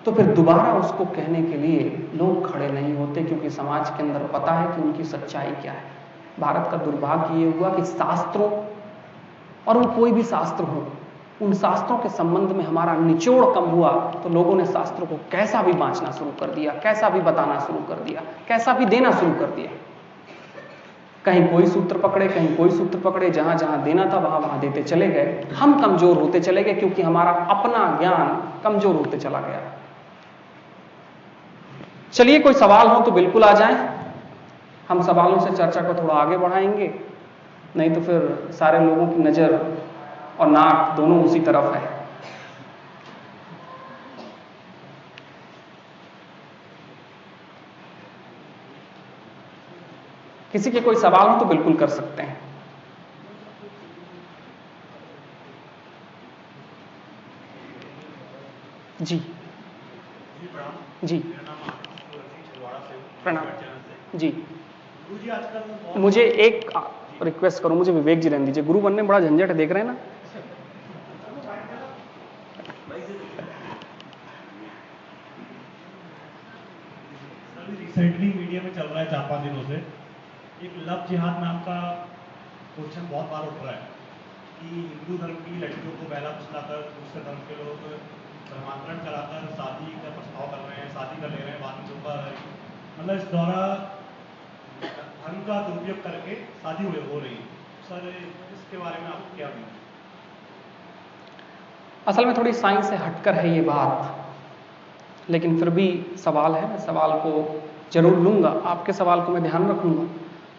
तो फिर दोबारा उसको कहने के लिए लोग खड़े नहीं होते, क्योंकि समाज के अंदर पता है कि उनकी सच्चाई क्या है। भारत का दुर्भाग्य ये हुआ कि शास्त्रों, और वो कोई भी शास्त्र हो, उन शास्त्रों के संबंध में हमारा निचोड़ कम हुआ तो लोगों ने शास्त्रों को कैसा भी बांचना शुरू कर दिया, कैसा भी बताना शुरू कर दिया, कैसा भी देना शुरू कर दिया। कहीं कोई सूत्र पकड़े, कहीं कोई सूत्र पकड़े, जहां जहां देना था वहां वहां देते चले गए। हम कमजोर होते चले गए, क्योंकि हमारा अपना ज्ञान कमजोर होते चला गया। चलिए, कोई सवाल हो तो बिल्कुल आ जाएं, हम सवालों से चर्चा को थोड़ा आगे बढ़ाएंगे, नहीं तो फिर सारे लोगों की नजर और नाक दोनों उसी तरफ है। किसी के कोई सवाल हो तो बिल्कुल कर सकते हैं। जी जी, प्रणाम जी। मुझे एक रिक्वेस्ट करूं, मुझे विवेक जी रहने दीजिए, गुरु बनने में बड़ा झंझट है, देख रहे हैं ना। रिसेंटली मीडिया में चल रहा है 4-5 दिनों से, एक लव जिहाद नाम का क्वेश्चन बहुत बार उठ रहा है कि हिंदू धर्म की लड़कियों को बहला फुसलाकर दूसरे धर्म के लोग धर्मांतरण कराकर शादी का प्रस्ताव कर रहे हैं, शादी कर ले रहे हैं, बाद में धोखा, मतलब इस द्वारा धर्म का दुरुपयोग करके शादी हो रही है। सर, इसके बारे में आपको क्या बोलना? असल में थोड़ी साइंस से हटकर है ये बात, लेकिन फिर भी सवाल है, मैं सवाल को जरूर लूंगा, आपके सवाल को मैं ध्यान रखूंगा।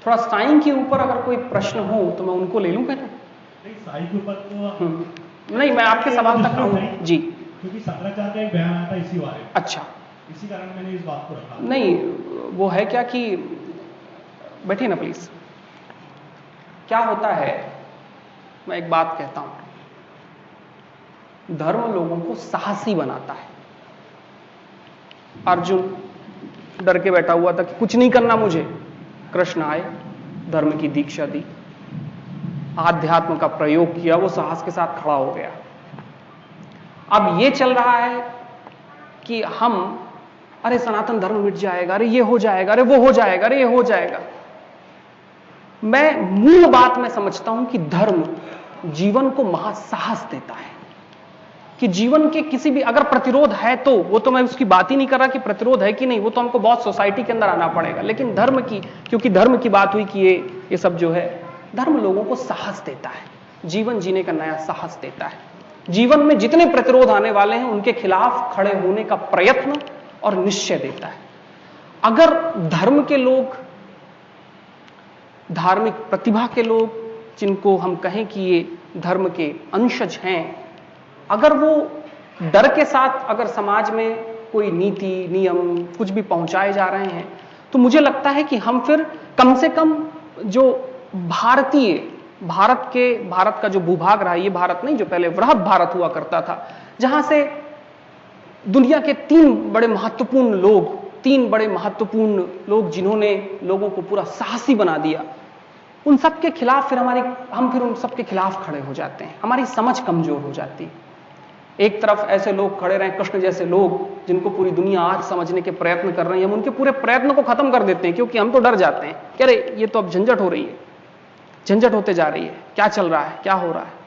थोड़ा साइंस के ऊपर अगर कोई प्रश्न हो तो मैं उनको ले लूं पहले। नहीं, साइंस के ऊपर तो नहीं, मैं आपके सवाल तक आऊंगा जी, क्योंकि शंकराचार्य का एक बयान आता है इसी बारे में। अच्छा, इसी कारण मैंने इस बात को रखा। नहीं, वो है क्या कि, बैठिए ना प्लीज। क्या होता है, मैं एक बात कहता हूं, धर्म लोगों को साहसी बनाता है। अर्जुन डर के बैठा हुआ था कि कुछ नहीं करना मुझे, कृष्ण आए, धर्म की दीक्षा दी, आध्यात्म का प्रयोग किया, वो साहस के साथ खड़ा हो गया। अब ये चल रहा है कि हम, अरे सनातन धर्म मिट जाएगा, अरे ये हो जाएगा, अरे वो हो जाएगा, अरे ये हो जाएगा। मैं मूल बात में समझता हूं कि धर्म जीवन को महासाहस देता है, कि जीवन के किसी भी, अगर प्रतिरोध है तो, वो तो मैं उसकी बात ही नहीं कर रहा कि प्रतिरोध है कि नहीं, वो तो हमको बहुत सोसाइटी के अंदर आना पड़ेगा, लेकिन धर्म की, क्योंकि धर्म की बात हुई कि ये सब जो है, धर्म लोगों को साहस देता है, जीवन जीने का नया साहस देता है। जीवन में जितने प्रतिरोध आने वाले हैं उनके खिलाफ खड़े होने का प्रयत्न और निश्चय देता है। अगर धर्म के लोग, धार्मिक प्रतिभा के लोग, जिनको हम कहें कि ये धर्म के अंशज हैं, अगर वो डर के साथ अगर समाज में कोई नीति नियम कुछ भी पहुंचाए जा रहे हैं, तो मुझे लगता है कि हम फिर कम से कम जो भारतीय, भारत का जो भूभाग रहा, ये भारत नहीं जो पहले वृहद भारत हुआ करता था, जहां से दुनिया के तीन बड़े महत्वपूर्ण लोग जिन्होंने लोगों को पूरा साहसी बना दिया, उन सब के खिलाफ फिर हम फिर उन सब के खिलाफ खड़े हो जाते हैं, हमारी समझ कमजोर हो जाती है। एक तरफ ऐसे लोग खड़े रहे, कृष्ण जैसे लोग जिनको पूरी दुनिया आज समझने के प्रयत्न कर रही है, हम उनके पूरे प्रयत्न को खत्म कर देते हैं क्योंकि हम तो डर जाते हैं कि अरे ये तो अब झंझट हो रही है, झंझट होते जा रही है, क्या चल रहा है, क्या हो रहा है।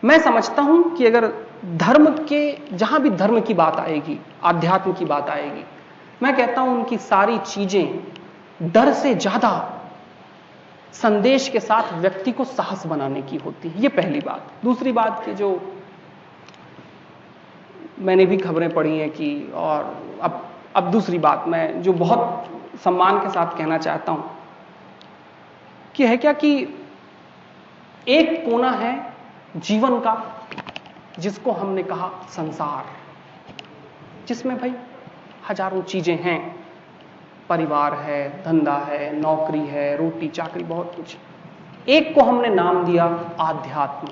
मैं समझता हूं कि अगर धर्म के जहां भी धर्म की बात आएगी, आध्यात्म की बात आएगी, मैं कहता हूं उनकी सारी चीजें डर से ज्यादा संदेश के साथ व्यक्ति को साहस बनाने की होती है। ये पहली बात। दूसरी बात कि जो मैंने भी खबरें पढ़ी हैं कि, और अब दूसरी बात मैं जो बहुत सम्मान के साथ कहना चाहता हूं कि है क्या कि एक कोना है जीवन का जिसको हमने कहा संसार, जिसमें भाई हजारों चीजें हैं, परिवार है, धंधा है, नौकरी है, रोटी चाकरी, बहुत कुछ। एक को हमने नाम दिया आध्यात्म।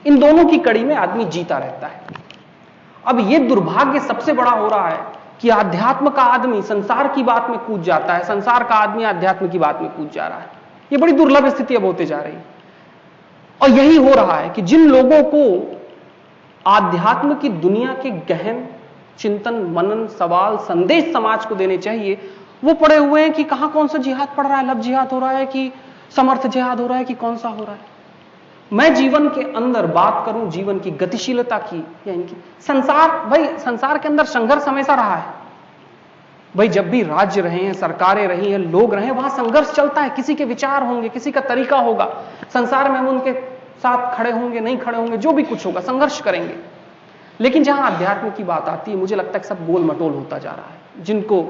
इन दोनों की कड़ी में आदमी जीता रहता है। अब यह दुर्भाग्य सबसे बड़ा हो रहा है कि आध्यात्म का आदमी संसार की बात में कूद जाता है, संसार का आदमी आध्यात्म की बात में कूद जा रहा है। यह बड़ी दुर्लभ स्थिति अब होते जा रही है। और यही हो रहा है कि जिन लोगों को आध्यात्म की दुनिया के गहन चिंतन, मनन, सवाल, संदेश समाज को देने चाहिए, वो पड़े हुए हैं कि कहां कौन सा जिहाद पड़ रहा है, लब जिहाद हो रहा है कि समर्थ जिहाद हो रहा है कि कौन सा हो रहा है। मैं जीवन के अंदर बात करूं जीवन की गतिशीलता की या इनकी, संसार, भाई संसार के अंदर संघर्ष हमेशा रहा है। भाई जब भी राज्य रहे हैं, सरकारें रही हैं, लोग रहे हैं, वहां संघर्ष चलता है। किसी के विचार होंगे, किसी का तरीका होगा, संसार में हम उनके साथ खड़े होंगे, नहीं खड़े होंगे, जो भी कुछ होगा संघर्ष करेंगे। लेकिन जहां अध्यात्म की बात आती है, मुझे लगता है कि सब गोल मटोल होता जा रहा है। जिनको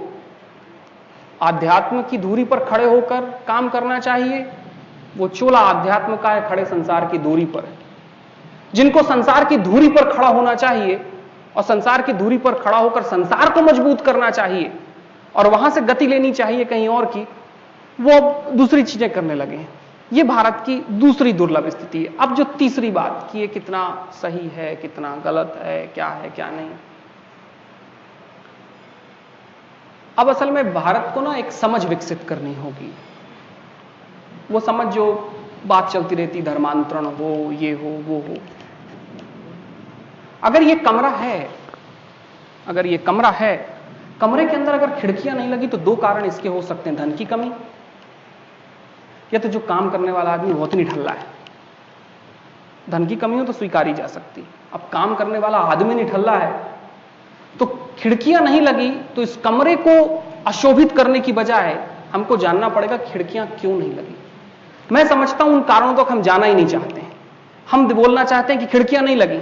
आध्यात्म की धुरी पर खड़े होकर काम करना चाहिए, वो चोला आध्यात्म का है, खड़े संसार की दूरी पर है। जिनको संसार की धुरी पर खड़ा होना चाहिए और संसार की धुरी पर खड़ा होकर संसार को मजबूत करना चाहिए और वहां से गति लेनी चाहिए कहीं और की, वो दूसरी चीजें करने लगे हैं। ये भारत की दूसरी दुर्लभ स्थिति है। अब जो तीसरी बात कि ये कितना सही है, कितना गलत है, क्या नहीं, अब असल में भारत को ना एक समझ विकसित करनी होगी। वो समझ जो बात चलती रहती, धर्मांतरण हो, ये हो, वो हो। अगर ये कमरा है, कमरे के अंदर अगर खिड़कियां नहीं लगी तो दो कारण इसके हो सकते हैं, धन की कमी या तो जो काम करने वाला आदमी बहुत निठल्ला है। धन की कमी हो तो स्वीकारी जा सकती, अब काम करने वाला आदमी निठल्ला है तो खिड़कियां नहीं लगी तो इस कमरे को अशोभित करने की बजाय हमको जानना पड़ेगा खिड़कियां क्यों नहीं लगी। मैं समझता हूं उन कारणों तक हम जाना ही नहीं चाहते हैं। हम बोलना चाहते हैं कि खिड़कियां नहीं लगी।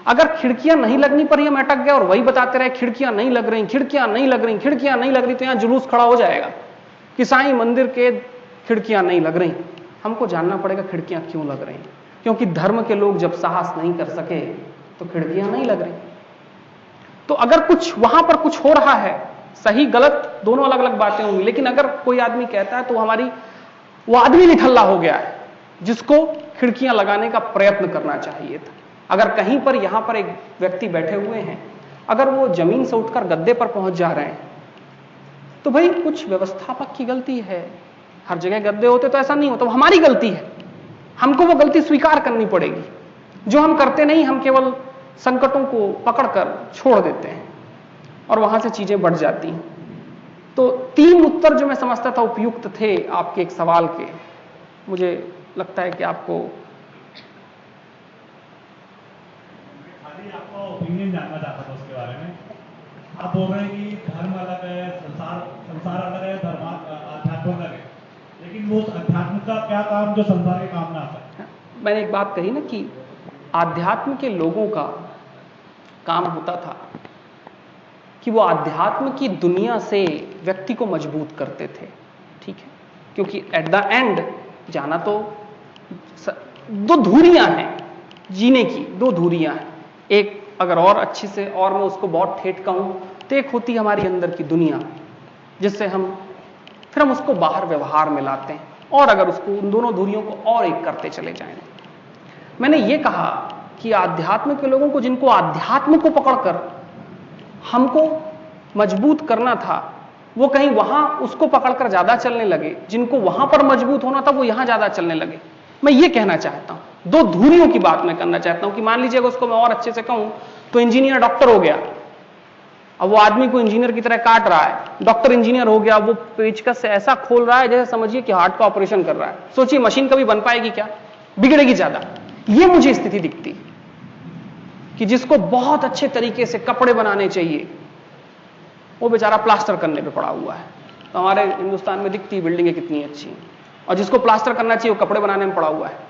अगर खिड़कियां नहीं लगने पर ही हम अटक गए और वही बताते रहे खिड़कियां नहीं लग रही, खिड़कियां नहीं लग रही, खिड़कियां नहीं लग रही, तो यहां जुलूस खड़ा हो जाएगा कि साईं मंदिर के खिड़कियां नहीं लग रही। हमको जानना पड़ेगा खिड़कियां क्यों लग रही, क्योंकि धर्म के लोग जब साहस नहीं कर सके तो खिड़कियां नहीं लग रही। तो अगर कुछ वहां पर कुछ हो रहा है, सही गलत दोनों अलग अलग बातें होंगी, लेकिन अगर कोई आदमी कहता है तो वो आदमी निठल्ला हो गया है जिसको खिड़कियां लगाने का प्रयत्न करना चाहिए था। अगर कहीं पर यहां पर एक व्यक्ति बैठे हुए हैं, अगर वो जमीन से उठकर गद्दे पर पहुंच जा रहे हैं तो भाई कुछ व्यवस्थापक की गलती है। हर जगह गद्दे होते तो ऐसा नहीं होता, वो हमारी गलती है। हमको वो गलती स्वीकार करनी पड़ेगी। जो हम करते नहीं, हम केवल संकटों को पकड़कर छोड़ देते हैं और वहां से चीजें बढ़ जाती हैं। तो तीन उत्तर जो मैं समझता था उपयुक्त थे आपके एक सवाल के, मुझे लगता है कि आपको आपका ओपिनियन जानना चाहता था उसके बारे में। आप बोल रहे हैं कि धर्म अलग है, संसार अलग है, अध्यात्म अलग है, लेकिन वो अध्यात्म का क्या काम जो संसार के काम में आता है? मैंने एक बात कही ना कि आध्यात्म के लोगों का काम होता था कि वो आध्यात्म की दुनिया से व्यक्ति को मजबूत करते थे, ठीक है, क्योंकि एट द एंड जाना तो दो धुरियां हैं जीने की, दो धुरियां हैं। एक अगर और अच्छी से और मैं उसको बहुत ठेठ कहूं तो एक होती है हमारी अंदर की दुनिया, जिससे हम उसको बाहर व्यवहार में लाते हैं, और अगर उसको उन दोनों धुरियों को और एक करते चले जाएं। मैंने ये कहा कि आध्यात्म के लोगों को, जिनको आध्यात्म को पकड़कर हमको मजबूत करना था, वो कहीं वहां उसको पकड़कर ज्यादा चलने लगे। जिनको वहां पर मजबूत होना था वो यहां ज्यादा चलने लगे। मैं ये कहना चाहता हूं दो धुरियों की बात मैं करना चाहता हूं कि मान लीजिए अगर उसको मैं और अच्छे से कहूं तो इंजीनियर डॉक्टर हो गया, अब वो आदमी को इंजीनियर की तरह काट रहा है, डॉक्टर इंजीनियर हो गया, वो पेचकस से ऐसा खोल रहा है जैसे समझिए कि हार्ट का ऑपरेशन कर रहा है। सोचिए मशीन कभी बन पाएगी क्या? बिगड़ेगी ज्यादा। ये मुझे स्थिति दिखती कि जिसको बहुत अच्छे तरीके से कपड़े बनाने चाहिए वो बेचारा प्लास्टर करने पे पड़ा हुआ है। तो हमारे हिंदुस्तान में दिखती बिल्डिंगें कितनी अच्छी हैं, और जिसको प्लास्टर करना चाहिए वो कपड़े बनाने में पड़ा हुआ है।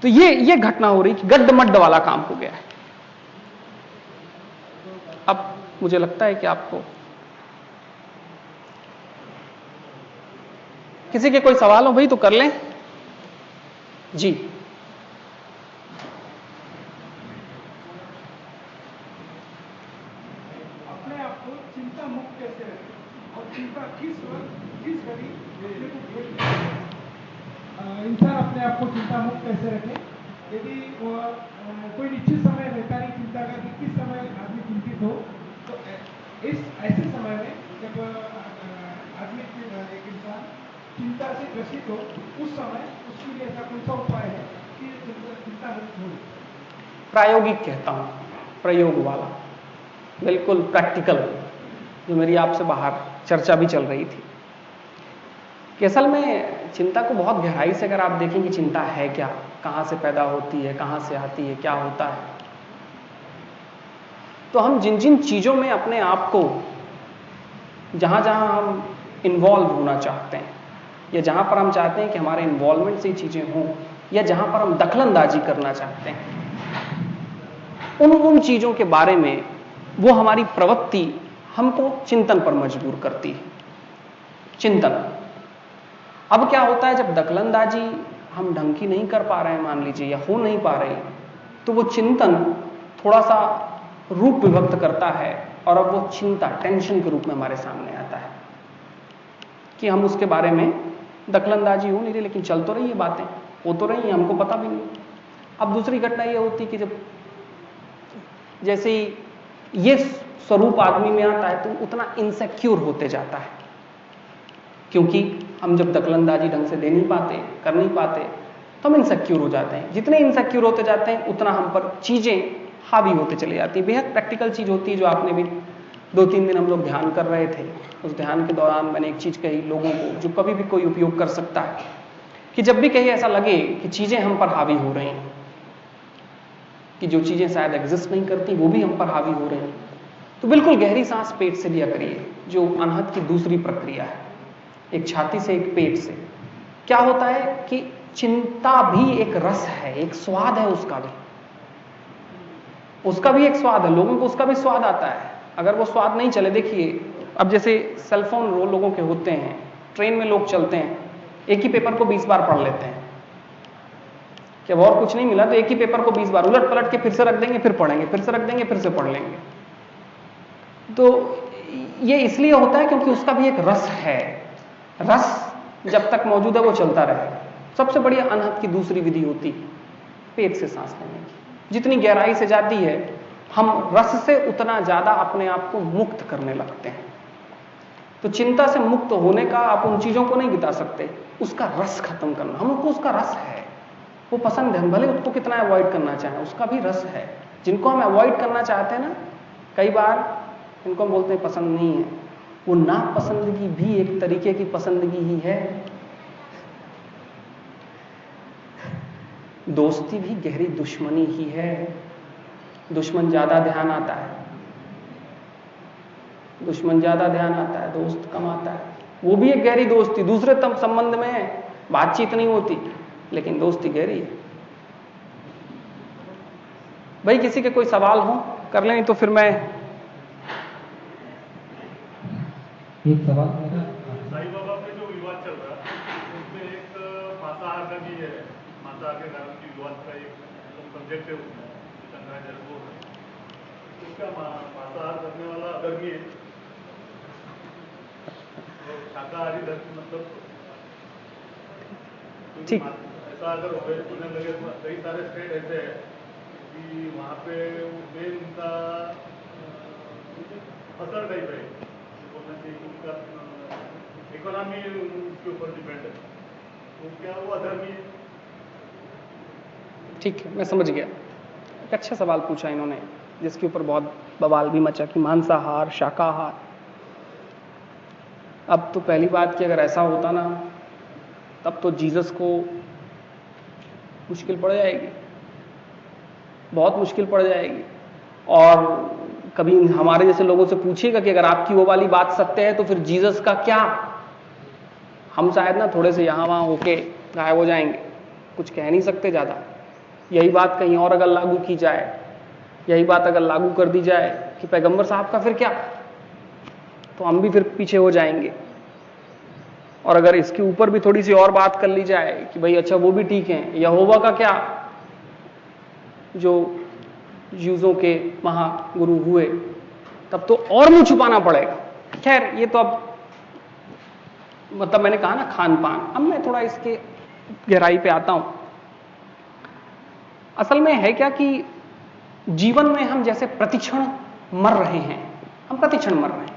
तो ये घटना हो रही कि गड्ढ मड्ढ वाला काम हो गया है। अब मुझे लगता है कि आपको किसी के कोई सवाल हो भाई तो कर लें जी। अपने आप को चिंता मुक्त कैसे रखें और चिंता किस वक्त किस घड़ी देखने को भेज इंसान अपने आप को चिंता मुक्त कैसे रखे? यदि कोई निश्चित समय रहता नहीं चिंता का कि किस समय आदमी चिंतित हो, तो इस ऐसे समय में जब आदमी एक इंसान चिंता से ग्रसित हो, उस समय उसके लिए ऐसा कौन सा उपाय है कि चिंता मुक्त हो? प्रायोगिक कहता हूं, प्रयोग वाला, बिल्कुल प्रैक्टिकल, जो मेरी आपसे बाहर चर्चा भी चल रही थी कि असल में चिंता को बहुत गहराई से अगर आप देखें कि चिंता है क्या, कहां से पैदा होती है, कहां से आती है, क्या होता है, तो हम जिन जिन चीजों में अपने आप को जहां जहां हम इन्वॉल्व होना चाहते हैं या जहां पर हम चाहते हैं कि हमारे इन्वॉल्वमेंट से चीजें हों या जहां पर हम दखलंदाजी करना चाहते हैं, उन चीजों के बारे में वो हमारी प्रवृत्ति हमको चिंतन पर मजबूर करती है। चिंतन। अब क्या होता है जब दखलंदाजी हम ढंग की नहीं कर पा रहे हैं मान लीजिए या हो नहीं पा रही, तो वो चिंतन थोड़ा सा रूप विभक्त करता है और अब वो चिंता टेंशन के रूप में हमारे सामने आता है कि हम उसके बारे में दखलंदाजी हो नहीं रही लेकिन चल तो रही है, बातें हो तो रही है, हमको पता भी नहीं। अब दूसरी घटना ये होती कि जब जैसे ही ये स्वरूप आदमी में आता है तो उतना इनसेक्योर होते जाता है, क्योंकि हम जब दखलंदाजी ढंग से दे नहीं पाते, कर नहीं पाते, तो हम इनसेक्योर हो जाते हैं। जितने इनसेक्योर होते जाते हैं उतना हम पर चीजें हावी होते चले जाती है। बेहद प्रैक्टिकल चीज होती है जो आपने भी 2-3 दिन हम लोग ध्यान कर रहे थे, उस ध्यान के दौरान मैंने एक चीज कही लोगों को जो कभी भी कोई उपयोग कर सकता है कि जब भी कहीं ऐसा लगे कि चीजें हम पर हावी हो रही हैं, कि जो चीजें शायद एग्जिस्ट नहीं करती वो भी हम पर हावी हो रही हैं, तो बिल्कुल गहरी सांस पेट से लिया करिए, जो अनहद की दूसरी प्रक्रिया है, एक छाती से एक पेट से। क्या होता है कि चिंता भी एक रस है, एक स्वाद है, उसका भी एक स्वाद है, लोगों को उसका भी स्वाद आता है। अगर वो स्वाद नहीं चले, देखिए अब जैसे सेलफोन रोल लोगों के होते हैं, ट्रेन में लोग चलते हैं, एक ही पेपर को 20 बार पढ़ लेते हैं कि अब और कुछ नहीं मिला तो एक ही पेपर को 20 बार उलट पलट के फिर से रख देंगे, फिर पढ़ेंगे, फिर से रख देंगे, फिर से पढ़ लेंगे। तो ये इसलिए होता है क्योंकि उसका भी एक रस है, रस जब तक मौजूद है वो चलता रहे। सबसे बढ़िया अनहद की दूसरी विधि होती है पेट से सांस लेने की। जितनी गहराई से जाती है हम रस से उतना ज्यादा अपने आप को मुक्त करने लगते हैं। तो चिंता से मुक्त होने का आप उन चीजों को नहीं गिता सकते, उसका रस खत्म करना। हमको उसका रस है, वो पसंद है, हम भले उसको कितना अवॉइड करना चाहें, उसका भी रस है। जिनको हम अवॉइड करना चाहते हैं ना, कई बार इनको हम बोलते हैं पसंद नहीं है, वो नापसंदगी भी एक तरीके की पसंदगी ही है। दोस्ती भी गहरी दुश्मनी ही है। दुश्मन ज्यादा ध्यान आता है, दुश्मन ज्यादा ध्यान आता है, दोस्त कम आता है। वो भी एक गहरी दोस्ती, दूसरे तम संबंध में है, बातचीत नहीं होती लेकिन दोस्ती गहरी है। भाई किसी के कोई सवाल हो कर लें, तो फिर मैं एक सवाल मेरा। साईं बाबा पे जो विवाद चल रहा है उसमें एक मांसाहार का भी है, मांसाहार के कारण की विवाद का एक सब्जेक्ट है, उसमें शंकराचार्य को उसका मांसाहार करने वाला अधर्मी है, तो शाकाहारी धर्म मतलब ठीक। ऐसा अगर होने लगे तो कई सारे स्टेट ऐसे हैं कि वहाँ पे मेन उनका फसल टाइप है, बोलना चाहिए उनका इकोनॉमी उसके ऊपर डिपेंड है, तो क्या वो अधर्मी है? ठीक है, मैं समझ गया। एक अच्छा सवाल पूछा इन्होंने जिसके ऊपर बहुत बवाल भी मचा कि मांसाहार शाकाहार। अब तो पहली बात कि अगर ऐसा होता ना तब तो जीसस को मुश्किल पड़ जाएगी, बहुत मुश्किल पड़ जाएगी। और कभी हमारे जैसे लोगों से पूछिएगा कि अगर आपकी वो वाली बात सत्य है तो फिर जीसस का क्या, हम शायद ना थोड़े से यहाँ वहाँ होके गायब हो जाएंगे, कुछ कह नहीं सकते ज़्यादा। यही बात कहीं और अगर लागू की जाए, यही बात अगर लागू कर दी जाए कि पैगंबर साहब का फिर क्या, तो हम भी फिर पीछे हो जाएंगे। और अगर इसके ऊपर भी थोड़ी सी और बात कर ली जाए कि भाई अच्छा वो भी ठीक है, यहोवा का क्या, जो यूजों के महागुरु हुए, तब तो और मुंह छुपाना पड़ेगा। खैर ये तो अब मतलब मैंने कहा ना खान पान। अब मैं थोड़ा इसके गहराई पे आता हूं। असल में है क्या कि जीवन में हम जैसे प्रतिक्षण मर रहे हैं, हम प्रतिक्षण मर रहे हैं,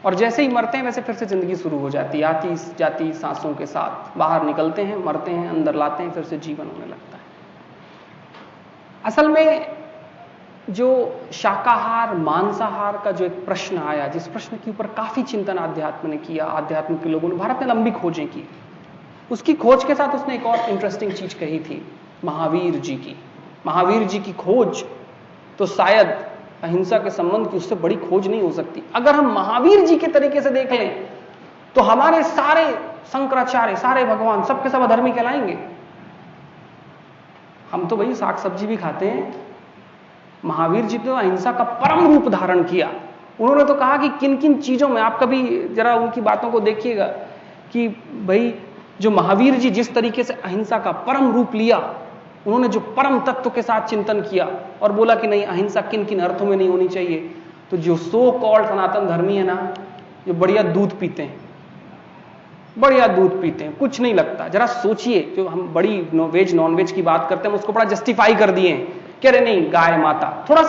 और जैसे ही मरते हैं वैसे फिर से जिंदगी शुरू हो जाती है, आती जाती सांसों के साथ बाहर निकलते हैं, मरते हैं, अंदर लाते हैं, फिर से जीवन होने लगता है। असल में जो शाकाहार मांसाहार का जो एक प्रश्न आया, जिस प्रश्न के ऊपर काफी चिंतन आध्यात्म ने किया, आध्यात्म के लोगों ने, भारत ने लंबी खोजें की, उसकी खोज के साथ उसने एक और इंटरेस्टिंग चीज कही थी, महावीर जी की। महावीर जी की खोज तो शायद अहिंसा के संबंध की उससे बड़ी खोज नहीं हो सकती। अगर हम महावीर जी के तरीके से देख लें तो हमारे सारे शंकराचार्य, सारे भगवान सबके सब अधर्मी कहलाएंगे। हम तो भाई साग सब्जी भी खाते हैं, महावीर जी ने अहिंसा का परम रूप धारण किया। उन्होंने तो कहा कि किन किन चीजों में, आप कभी जरा उनकी बातों को देखिएगा कि भाई जो महावीर जी जिस तरीके से अहिंसा का परम रूप लिया, उन्होंने जो परम तत्व के साथ चिंतन किया और बोला कि नहीं अहिंसा किन किन अर्थों में नहीं होनी चाहिए। तो जो सो कॉल्ड सनातन धर्मी है ना, जो बढ़िया दूध पीते हैं, बढ़िया दूध पीते हैं, कुछ नहीं लगता। जरा सोचिए, जो हम बड़ी वेज नॉन वेज की बात करते हैं उसको बड़ा जस्टिफाई कर दिए हैं कि अरे नहीं गाय माता, थोड़ा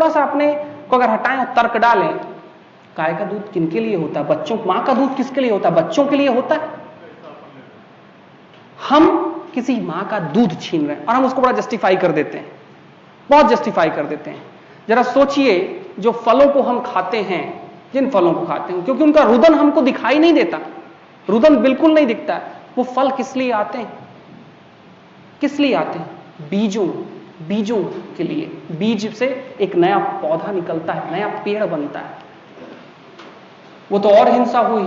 सा अपने को अगर हटाएं और तर्क डालें, गाय का दूध किन के लिए होता है, बच्चों, मां का दूध किसके लिए होता है, बच्चों के लिए होता है। हम किसी मां का दूध छीन रहे हैं और हम उसको बड़ा जस्टिफाई कर देते हैं, बहुत जस्टिफाई कर देते हैं। जरा सोचिए, जो फलों को हम खाते हैं, जिन फलों को खाते हैं, क्योंकि उनका रुदन हमको दिखाई नहीं देता, रुदन बिल्कुल नहीं दिखता है, वो फल किस लिए आते हैं, किस लिए आते हैं, बीजों के लिए। बीज से एक नया पौधा निकलता है, नया पेड़ बनता है। वो तो और हिंसा हुई,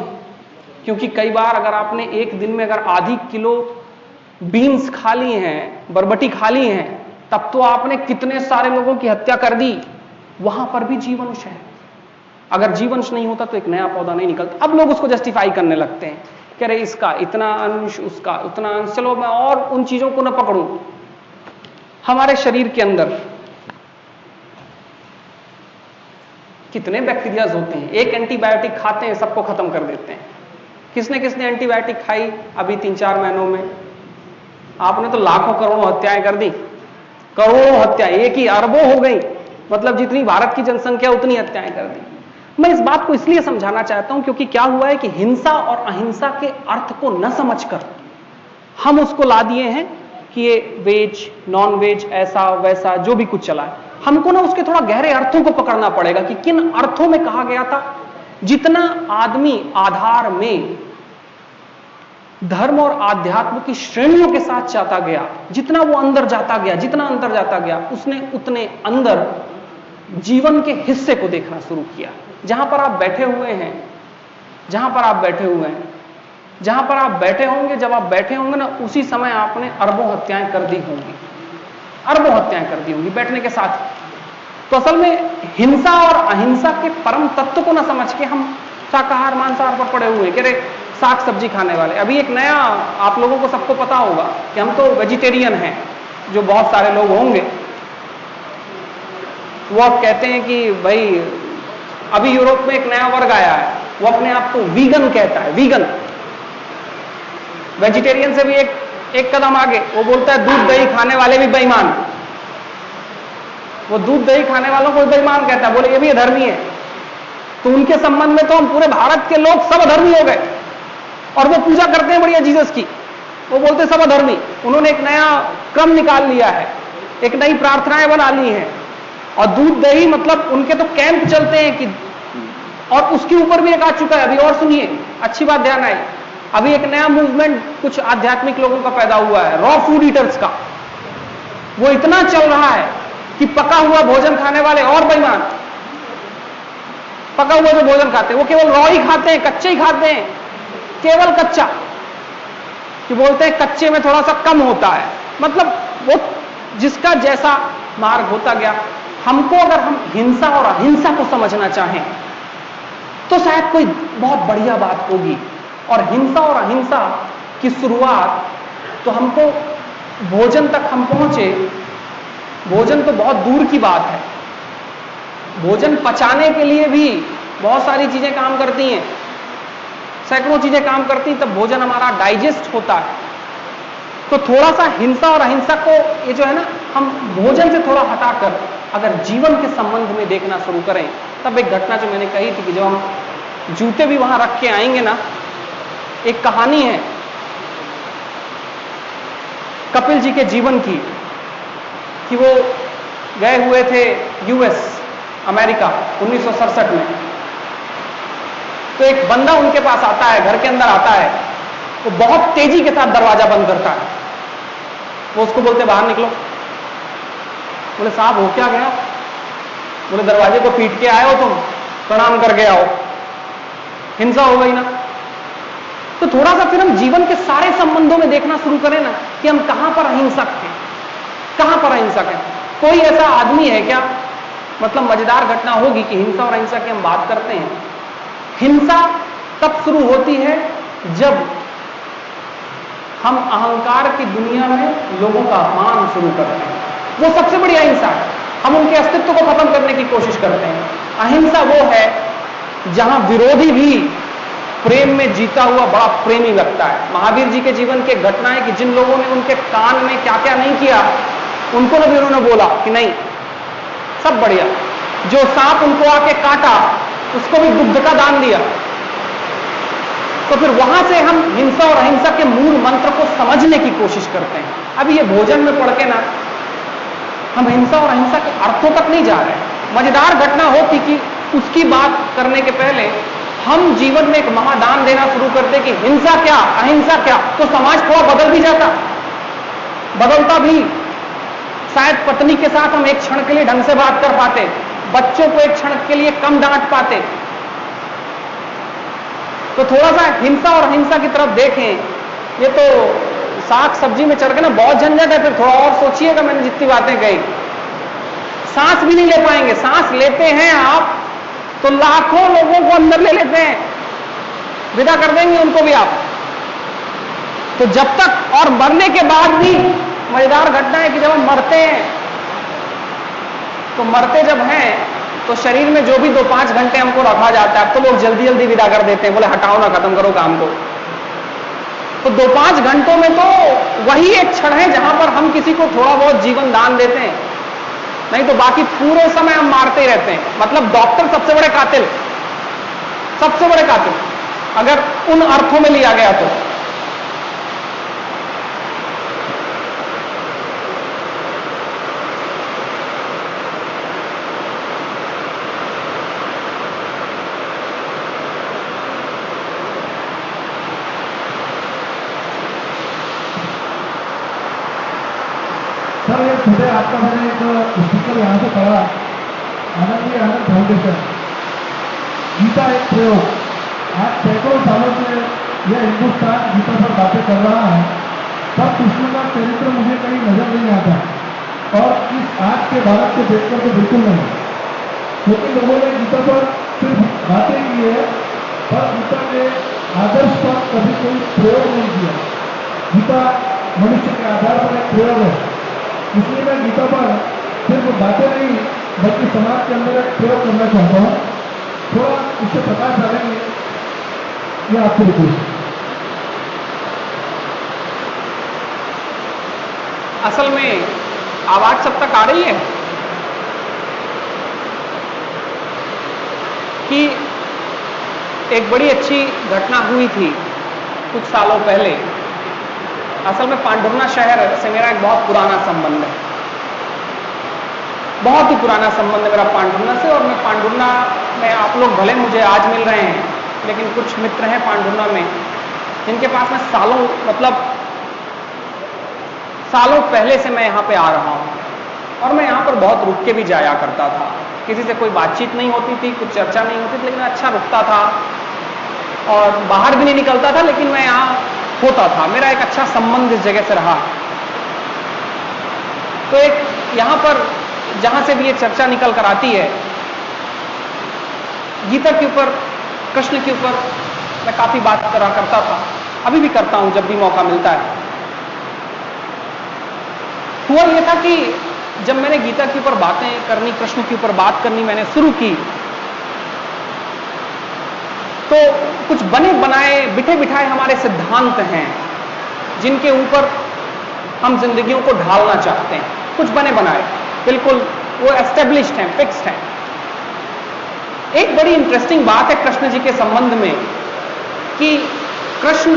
क्योंकि कई बार अगर आपने एक दिन में अगर आधी किलो बीन्स खा ली हैं, बरबटी खा ली हैं, तब तो आपने कितने सारे लोगों की हत्या कर दी। वहां पर भी जीवंश है, अगर जीवंश नहीं होता तो एक नया पौधा नहीं निकलता। अब लोग उसको जस्टिफाई करने लगते हैं कि अरे इसका इतना अंश, उसका उतना अंश। चलो मैं और उन चीजों को न पकड़ूं। हमारे शरीर के अंदर कितने बैक्टीरियाज होते हैं, एक एंटीबायोटिक खाते हैं सबको खत्म कर देते हैं। किसने किसने एंटीबायोटिक खाई अभी 3-4 महीनों में? आपने तो लाखों करोड़ों हत्याएं कर दी, करोड़ों हत्याएं, एक ही अरबों हो गई, मतलब जितनी भारत की जनसंख्या उतनी हत्याएं कर दी। मैं इस बात को इसलिए समझाना चाहता हूं क्योंकि क्या हुआ है कि हिंसा और अहिंसा के अर्थ को न समझकर हम उसको ला दिए हैं कि ये वेज नॉन वेज ऐसा वैसा जो भी कुछ चला है। हमको ना उसके थोड़ा गहरे अर्थों को पकड़ना पड़ेगा कि किन अर्थों में कहा गया था। जितना आदमी आधार में धर्म और आध्यात्म की श्रेणियों के साथ जाता गया, जितना वो अंदर जाता गया, जितना अंदर जाता गया, उसने उतने अंदर जीवन के हिस्से को देखना शुरू किया। जहां पर आप बैठे हुए हैं, जहां पर आप बैठे हुए हैं, जहां पर आप बैठे होंगे, जब आप बैठे होंगे ना, उसी समय आपने अरबों हत्याएं कर दी होंगी, अरबों हत्याएं कर दी होंगी बैठने के साथ। तो असल में हिंसा और अहिंसा के परम तत्व को ना समझ के हम शाकाहार मांसाहार पर पड़े हुए, कह रहे साग सब्जी खाने वाले। अभी एक नया, आप लोगों को सबको पता होगा कि हम तो वेजिटेरियन हैं, जो बहुत सारे लोग होंगे वो अब कहते हैं कि भाई अभी यूरोप में एक नया वर्ग आया है, वो अपने आप को वीगन कहता है, वीगन। वेजिटेरियन से भी एक कदम आगे, वो बोलता है दूध दही खाने वाले भी बेईमान। वो दूध दही खाने वालों को बेईमान कहता है, बोले ये भी अधर्मी है। तो उनके संबंध में तो हम पूरे भारत के लोग सब अधर्मी हो गए और वो पूजा करते हैं बढ़िया जीसस की। वो बोलते सब अधर्मी। उन्होंने एक नया क्रम निकाल लिया है, एक नई प्रार्थनाएं बना ली हैं, और दूध दही मतलब उनके तो कैंप चलते हैं कि, और उसके ऊपर भी एक आ चुका है। अभी और सुनिए, अच्छी बात ध्यान आई, अभी एक नया मूवमेंट कुछ आध्यात्मिक लोगों का पैदा हुआ है, रॉ फूड ईटर्स का। वो इतना चल रहा है कि पका हुआ भोजन खाने वाले और बेईमान, पका हुआ जो भोजन खाते हैं वो केवल रॉ ही खाते हैं, कच्चे ही खाते हैं, केवल कच्चा, कि बोलते हैं कच्चे में थोड़ा सा कम होता है। मतलब वो जिसका जैसा मार्ग होता गया। हमको अगर हम हिंसा और अहिंसा को समझना चाहें तो शायद कोई बहुत बढ़िया बात होगी। और हिंसा और अहिंसा की शुरुआत तो हमको भोजन तक हम पहुंचे, भोजन तो बहुत दूर की बात है। भोजन पचाने के लिए भी बहुत सारी चीजें काम करती हैं, सैकड़ों चीजें काम करती हैं, तब भोजन हमारा डाइजेस्ट होता है। तो थोड़ा सा हिंसा और अहिंसा को, ये जो है ना, हम भोजन से थोड़ा हटाकर अगर जीवन के संबंध में देखना शुरू करें, तब एक घटना जो मैंने कही थी कि जब हम जूते भी वहां रख के आएंगे ना, एक कहानी है कपिल जी के जीवन की, कि वो गए हुए थे यूएस, अमेरिका 1967 में। तो एक बंदा उनके पास आता है, घर के अंदर आता है, वो बहुत तेजी के साथ दरवाजा बंद करता है। वो उसको बोलते बाहर निकलो। बोले साहब हो क्या गया? बोले दरवाजे को पीट के आए हो तुम, प्रणाम करके आओ, हिंसा हो गई ना। तो थोड़ा सा फिर हम जीवन के सारे संबंधों में देखना शुरू करें ना कि हम कहां पर अहिंसक हैं, कहां पर अहिंसक हैं। कोई ऐसा आदमी है क्या, मतलब मजेदार घटना होगी कि हिंसा और अहिंसा की हम बात करते हैं। हिंसा तब शुरू होती है जब हम अहंकार की दुनिया में लोगों का अपमान शुरू करते हैं, वो सबसे बड़ी अहिंसा है। हम उनके अस्तित्व को खत्म करने की कोशिश करते हैं। अहिंसा वो है जहां विरोधी भी प्रेम में जीता हुआ बड़ा प्रेमी लगता है। महावीर जी के जीवन के घटनाएं कि जिन लोगों ने उनके कान में क्या क्या नहीं किया, उनको भी उन्होंने बोला कि नहीं सब बढ़िया। जो सांप उनको आके काटा, उसको भी दुग्ध का दान दिया। तो फिर वहां से हम हिंसा और अहिंसा के मूल मंत्र को समझने की कोशिश करते हैं। अब ये भोजन में पढ़ के ना हम हिंसा और अहिंसा के अर्थों तक नहीं जा रहे। मजेदार घटना होती कि उसकी बात करने के पहले हम जीवन में एक महादान देना शुरू करते कि हिंसा क्या अहिंसा क्या, तो समाज थोड़ा बदल भी जाता, बदलता भी। शायद पत्नी के साथ हम एक क्षण के लिए ढंग से बात कर पाते, बच्चों को एक क्षण के लिए कम डांट पाते। तो थोड़ा सा हिंसा और अहिंसा की तरफ देखें। ये तो साग सब्जी में चढ़ के ना बहुत झंझट है, फिर थोड़ा और सोचिएगा मैंने जितनी बातें कही। सांस भी नहीं ले पाएंगे। सांस लेते हैं आप तो लाखों लोगों को अंदर ले लेते हैं, विदा कर देंगे उनको भी आप। तो जब तक, और मरने के बाद भी मजेदार घटना है कि जब हम मरते हैं तो मरते जब हैं तो शरीर में जो भी 2-5 घंटे हमको रखा जाता है, तो लोग जल्दी जल्दी विदा कर देते हैं, बोले हटाओ ना, खत्म करो काम को। तो 2-5 घंटों में तो वही एक क्षण है जहां पर हम किसी को थोड़ा बहुत जीवन दान देते हैं, नहीं तो बाकी पूरे समय हम मारते ही रहते हैं। मतलब डॉक्टर सबसे बड़े कातिल, सबसे बड़े कातिल, अगर उन अर्थों में लिया गया तो। सर ये सुबह आपका मैंने एक स्पीकर यहाँ से पढ़ा, आनंदी आनंद फाउंडेशन, गीता एक प्रयोग। आज सैकड़ों सालों से यह हिंदुस्तान गीता पर बातें कर रहा है, पर कृष्ण का चरित्र मुझे कहीं नजर नहीं आता, और इस आज के भारत को देखकर तो बिल्कुल नहीं। क्योंकि लोगों ने गीता पर सिर्फ बातें की है, पर गीता के आदर्श पर कभी कोई प्रयोग नहीं किया। गीता मनुष्य के आधार पर एक प्रयोग है, इसलिए मैं गीता पर सिर्फ बातें नहीं बल्कि समाज के अंदर एक प्रयोग करना चाहता हूँ। थोड़ा इससे प्रकाश डालेंगे, यह आपको रिक्वेस्ट। असल में आवाज सब तक आ रही है कि एक बड़ी अच्छी घटना हुई थी कुछ सालों पहले। असल में पांडुर्ना शहर से मेरा एक बहुत पुराना संबंध है, बहुत ही पुराना संबंध है मेरा पांडुर्ना से। और मैं पांडुर्ना में, आप लोग भले मुझे आज मिल रहे हैं, लेकिन कुछ मित्र हैं पांडुर्ना में जिनके पास मैं सालों, मतलब सालों पहले से मैं यहाँ पे आ रहा हूँ, और मैं यहाँ पर बहुत रुक के भी जाया करता था। किसी से कोई बातचीत नहीं होती थी, कुछ चर्चा नहीं होती थी, लेकिन अच्छा रुकता था और बाहर भी नहीं निकलता था, लेकिन मैं यहाँ होता था। मेरा एक अच्छा संबंध इस जगह से रहा। तो एक यहाँ पर जहां से भी ये चर्चा निकल कर आती है, गीता के ऊपर, कृष्ण के ऊपर मैं काफी बात करा करता था, अभी भी करता हूं जब भी मौका मिलता है। हुआ यह था कि जब मैंने गीता के ऊपर बातें करनी, कृष्ण के ऊपर बात करनी मैंने शुरू की, तो कुछ बने बनाए, बिठे बिठाए हमारे सिद्धांत हैं जिनके ऊपर हम जिंदगियों को ढालना चाहते हैं। कुछ बने बनाए, बिल्कुल वो एस्टेब्लिश्ड हैं, फिक्स्ड हैं। एक बड़ी इंटरेस्टिंग बात है कृष्ण जी के संबंध में कि कृष्ण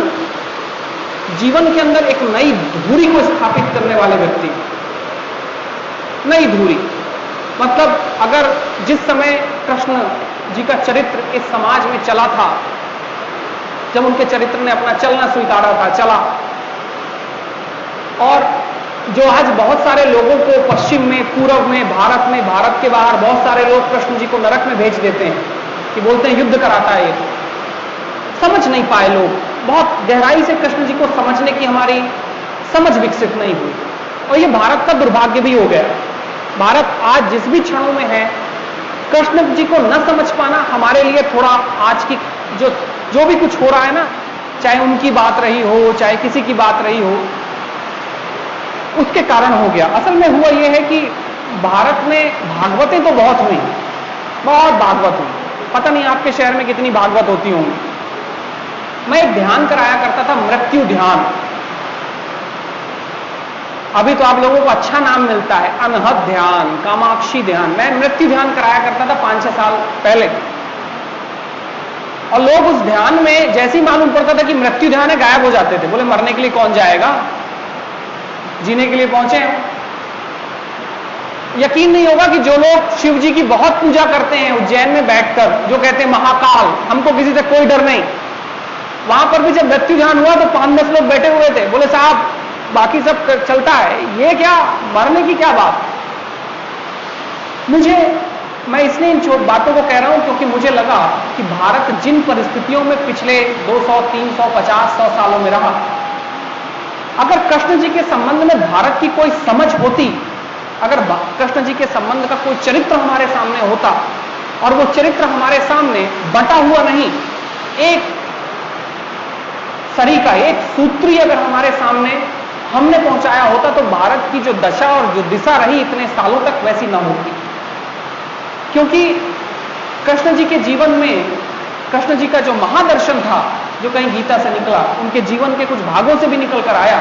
जीवन के अंदर एक नई धुरी को स्थापित करने वाले व्यक्ति। नई धुरी मतलब, अगर जिस समय कृष्ण जी का चरित्र इस समाज में चला था, जब उनके चरित्र ने अपना चलना स्वीकारा था, चला, और जो आज बहुत सारे लोगों को पश्चिम में, पूर्व में, भारत में, भारत के बाहर बहुत सारे लोग कृष्ण जी को नरक में भेज देते हैं कि बोलते हैं युद्ध कराता है ये, समझ नहीं पाए लोग। बहुत गहराई से कृष्ण जी को समझने की हमारी समझ विकसित नहीं हुई, और ये भारत का दुर्भाग्य भी हो गया। भारत आज जिस भी क्षणों में है, कृष्ण जी को न समझ पाना हमारे लिए थोड़ा, आज की जो भी कुछ हो रहा है ना, चाहे उनकी बात रही हो, चाहे किसी की बात रही हो, उसके कारण हो गया। असल में हुआ यह है कि भारत में भागवतें तो बहुत हुई, बहुत भागवत हुई, पता नहीं आपके शहर में कितनी भागवत होती होंगी। मैं एक ध्यान कराया करता था, मृत्यु ध्यान। अभी तो आप लोगों को अच्छा नाम मिलता है, अनहद ध्यान, कामाक्षी ध्यान। मैं मृत्यु ध्यान कराया करता था 5-6 साल पहले, और लोग उस ध्यान में जैसे ही मालूम पड़ता था कि मृत्यु ध्यान है, गायब हो जाते थे। बोले मरने के लिए कौन जाएगा, जीने के लिए पहुंचे हैं। यकीन नहीं होगा कि जो लोग शिव जी की बहुत पूजा करते हैं उज्जैन में बैठकर, जो कहते हैं महाकाल, हमको किसी से कोई डर नहीं, वहां पर भी जब मृत्यु ध्यान हुआ तो 5-10 लोग बैठे हुए थे। बोले साहब बाकी सब चलता है, ये क्या मरने की क्या बात। मैं इसलिए इन बातों को कह रहा हूं क्योंकि मुझे लगा कि भारत जिन परिस्थितियों में पिछले 200, 300, 50, 100 सालों में रहा, अगर कृष्ण जी के संबंध में भारत की कोई समझ होती, अगर कृष्ण जी के संबंध का कोई चरित्र हमारे सामने होता, और वो चरित्र हमारे सामने बंटा हुआ नहीं, एक सरीका, एक सूत्री अगर हमारे सामने हमने पहुंचाया होता, तो भारत की जो दशा और जो दिशा रही इतने सालों तक, वैसी न होती। क्योंकि कृष्ण जी के जीवन में, कृष्ण जी का जो महादर्शन था, जो कहीं गीता से निकला, उनके जीवन के कुछ भागों से भी निकल कर आया,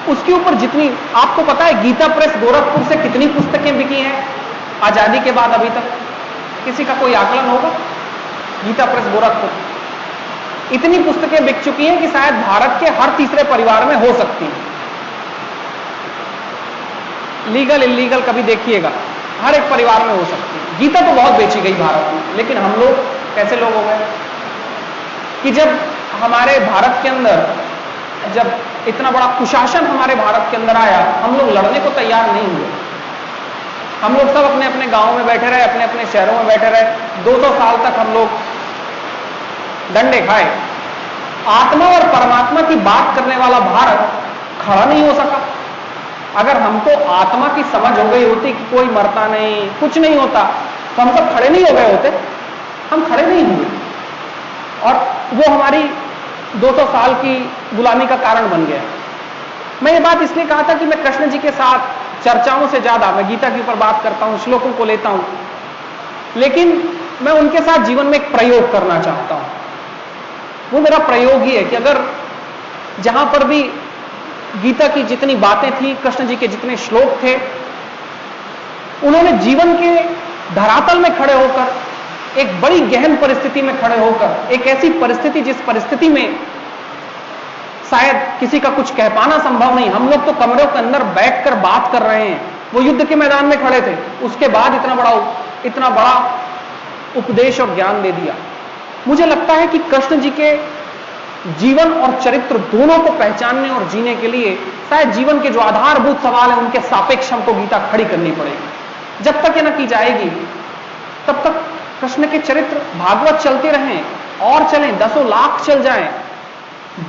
उसके ऊपर जितनी, आपको पता है गीता प्रेस गोरखपुर से कितनी पुस्तकें बिकी हैं आजादी के बाद अभी तक? किसी का कोई आकलन होगा? गीता प्रेस गोरखपुर, इतनी पुस्तकें बिक चुकी हैं कि शायद भारत के हर तीसरे परिवार में हो सकती हैं। लीगल इलीगल कभी देखिएगा, हर एक परिवार में हो सकती है। गीता तो बहुत बेची गई भारत में, लेकिन हम लोग कैसे लोग हो गए कि जब हमारे भारत के अंदर, जब इतना बड़ा कुशासन हमारे भारत के अंदर आया, हम लोग लड़ने को तैयार नहीं हुए। हम लोग सब अपने अपने गांव में बैठे रहे, अपने अपने शहरों में बैठे रहे। 200 साल तक हम लोग डंडे खाए। आत्मा और परमात्मा की बात करने वाला भारत खड़ा नहीं हो सका। अगर हमको आत्मा की समझ हो गई होती कि कोई मरता नहीं, कुछ नहीं होता, तो हम सब खड़े नहीं हो गए होते। हम खड़े नहीं हुए, और वो हमारी 200 साल की गुलामी का कारण बन गया। मैं ये बात इसलिए कहा था कि मैं कृष्ण जी के साथ चर्चाओं से ज्यादा मैं गीता के ऊपर बात करता हूं, श्लोकों को लेता हूं, लेकिन मैं उनके साथ जीवन में एक प्रयोग करना चाहता हूं। वो मेरा प्रयोग ही है कि अगर जहां पर भी गीता की जितनी बातें थी, कृष्ण जी के जितने श्लोक थे, उन्होंने जीवन के धरातल में खड़े होकर, एक बड़ी गहन परिस्थिति में खड़े होकर, एक ऐसी परिस्थिति जिस परिस्थिति में शायद किसी का कुछ कह पाना संभव नहीं। हम लोग तो कमरों के अंदर बैठकर बात कर रहे हैं, वो युद्ध के मैदान में खड़े थे, उसके बाद इतना बड़ा उपदेश और ज्ञान दे दिया। मुझे लगता है कि कृष्ण जी के जीवन और चरित्र दोनों को पहचानने और जीने के लिए शायद जीवन के जो आधारभूत सवाल हैं उनके सापेक्ष हमको गीता खड़ी करनी पड़ेगी। जब तक ये न की जाएगी तब तक कृष्ण के चरित्र भागवत चलते रहें और चलें, दसों लाख चल जाएं,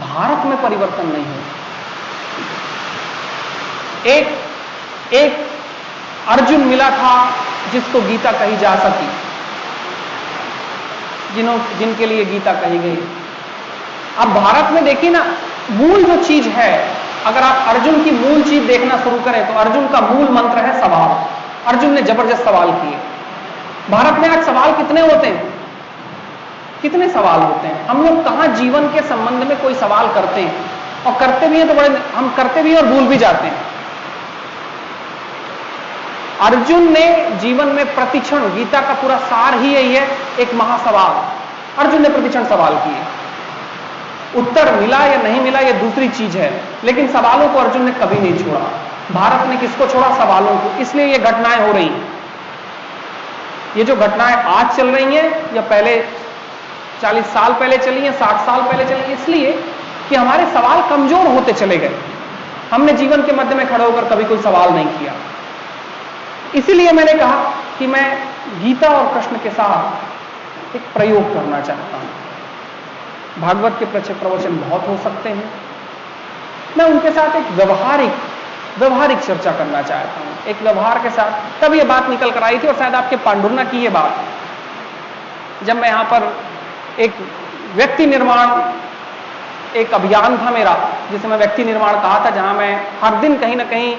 भारत में परिवर्तन नहीं हो। एक अर्जुन मिला था जिसको गीता कही जा सकी, जिनके लिए गीता कही गई। अब भारत में देखिए ना, मूल जो चीज है, अगर आप अर्जुन की मूल चीज देखना शुरू करें तो अर्जुन का मूल मंत्र है सवाल। अर्जुन ने जबरदस्त सवाल किए। भारत में आज सवाल कितने होते हैं? कितने सवाल होते हैं? हम लोग कहां जीवन के संबंध में कोई सवाल करते हैं, और करते भी हैं तो बड़े, हम करते भी हैं और भूल भी जाते हैं। अर्जुन ने जीवन में प्रतिक्षण, गीता का पूरा सार ही यही है, एक महासवाल। अर्जुन ने प्रतिक्षण सवाल किए, उत्तर मिला या नहीं मिला यह दूसरी चीज है, लेकिन सवालों को अर्जुन ने कभी नहीं छोड़ा। भारत ने किसको छोड़ा? सवालों को। इसलिए ये घटनाएं हो रही हैं। ये जो घटनाएं आज चल रही हैं या पहले 40 साल पहले चली हैं, 60 साल पहले चली, इसलिए कि हमारे सवाल कमजोर होते चले गए। हमने जीवन के मध्य में खड़े होकर कभी कोई सवाल नहीं किया। इसीलिए मैंने कहा कि मैं गीता और कृष्ण के साथ एक प्रयोग करना चाहता हूं। भागवत के प्रवचन बहुत हो सकते हैं, मैं उनके साथ एक व्यवहारिक चर्चा करना चाहता हूं, एक व्यवहार के साथ। तब ये बात निकल कर आई थी, और शायद आपके पांडुरना की ये बात, जब मैं यहां पर एक व्यक्ति निर्माण, एक अभियान था मेरा जिसे मैं व्यक्ति निर्माण कहा था, जहां मैं हर दिन कहीं ना कहीं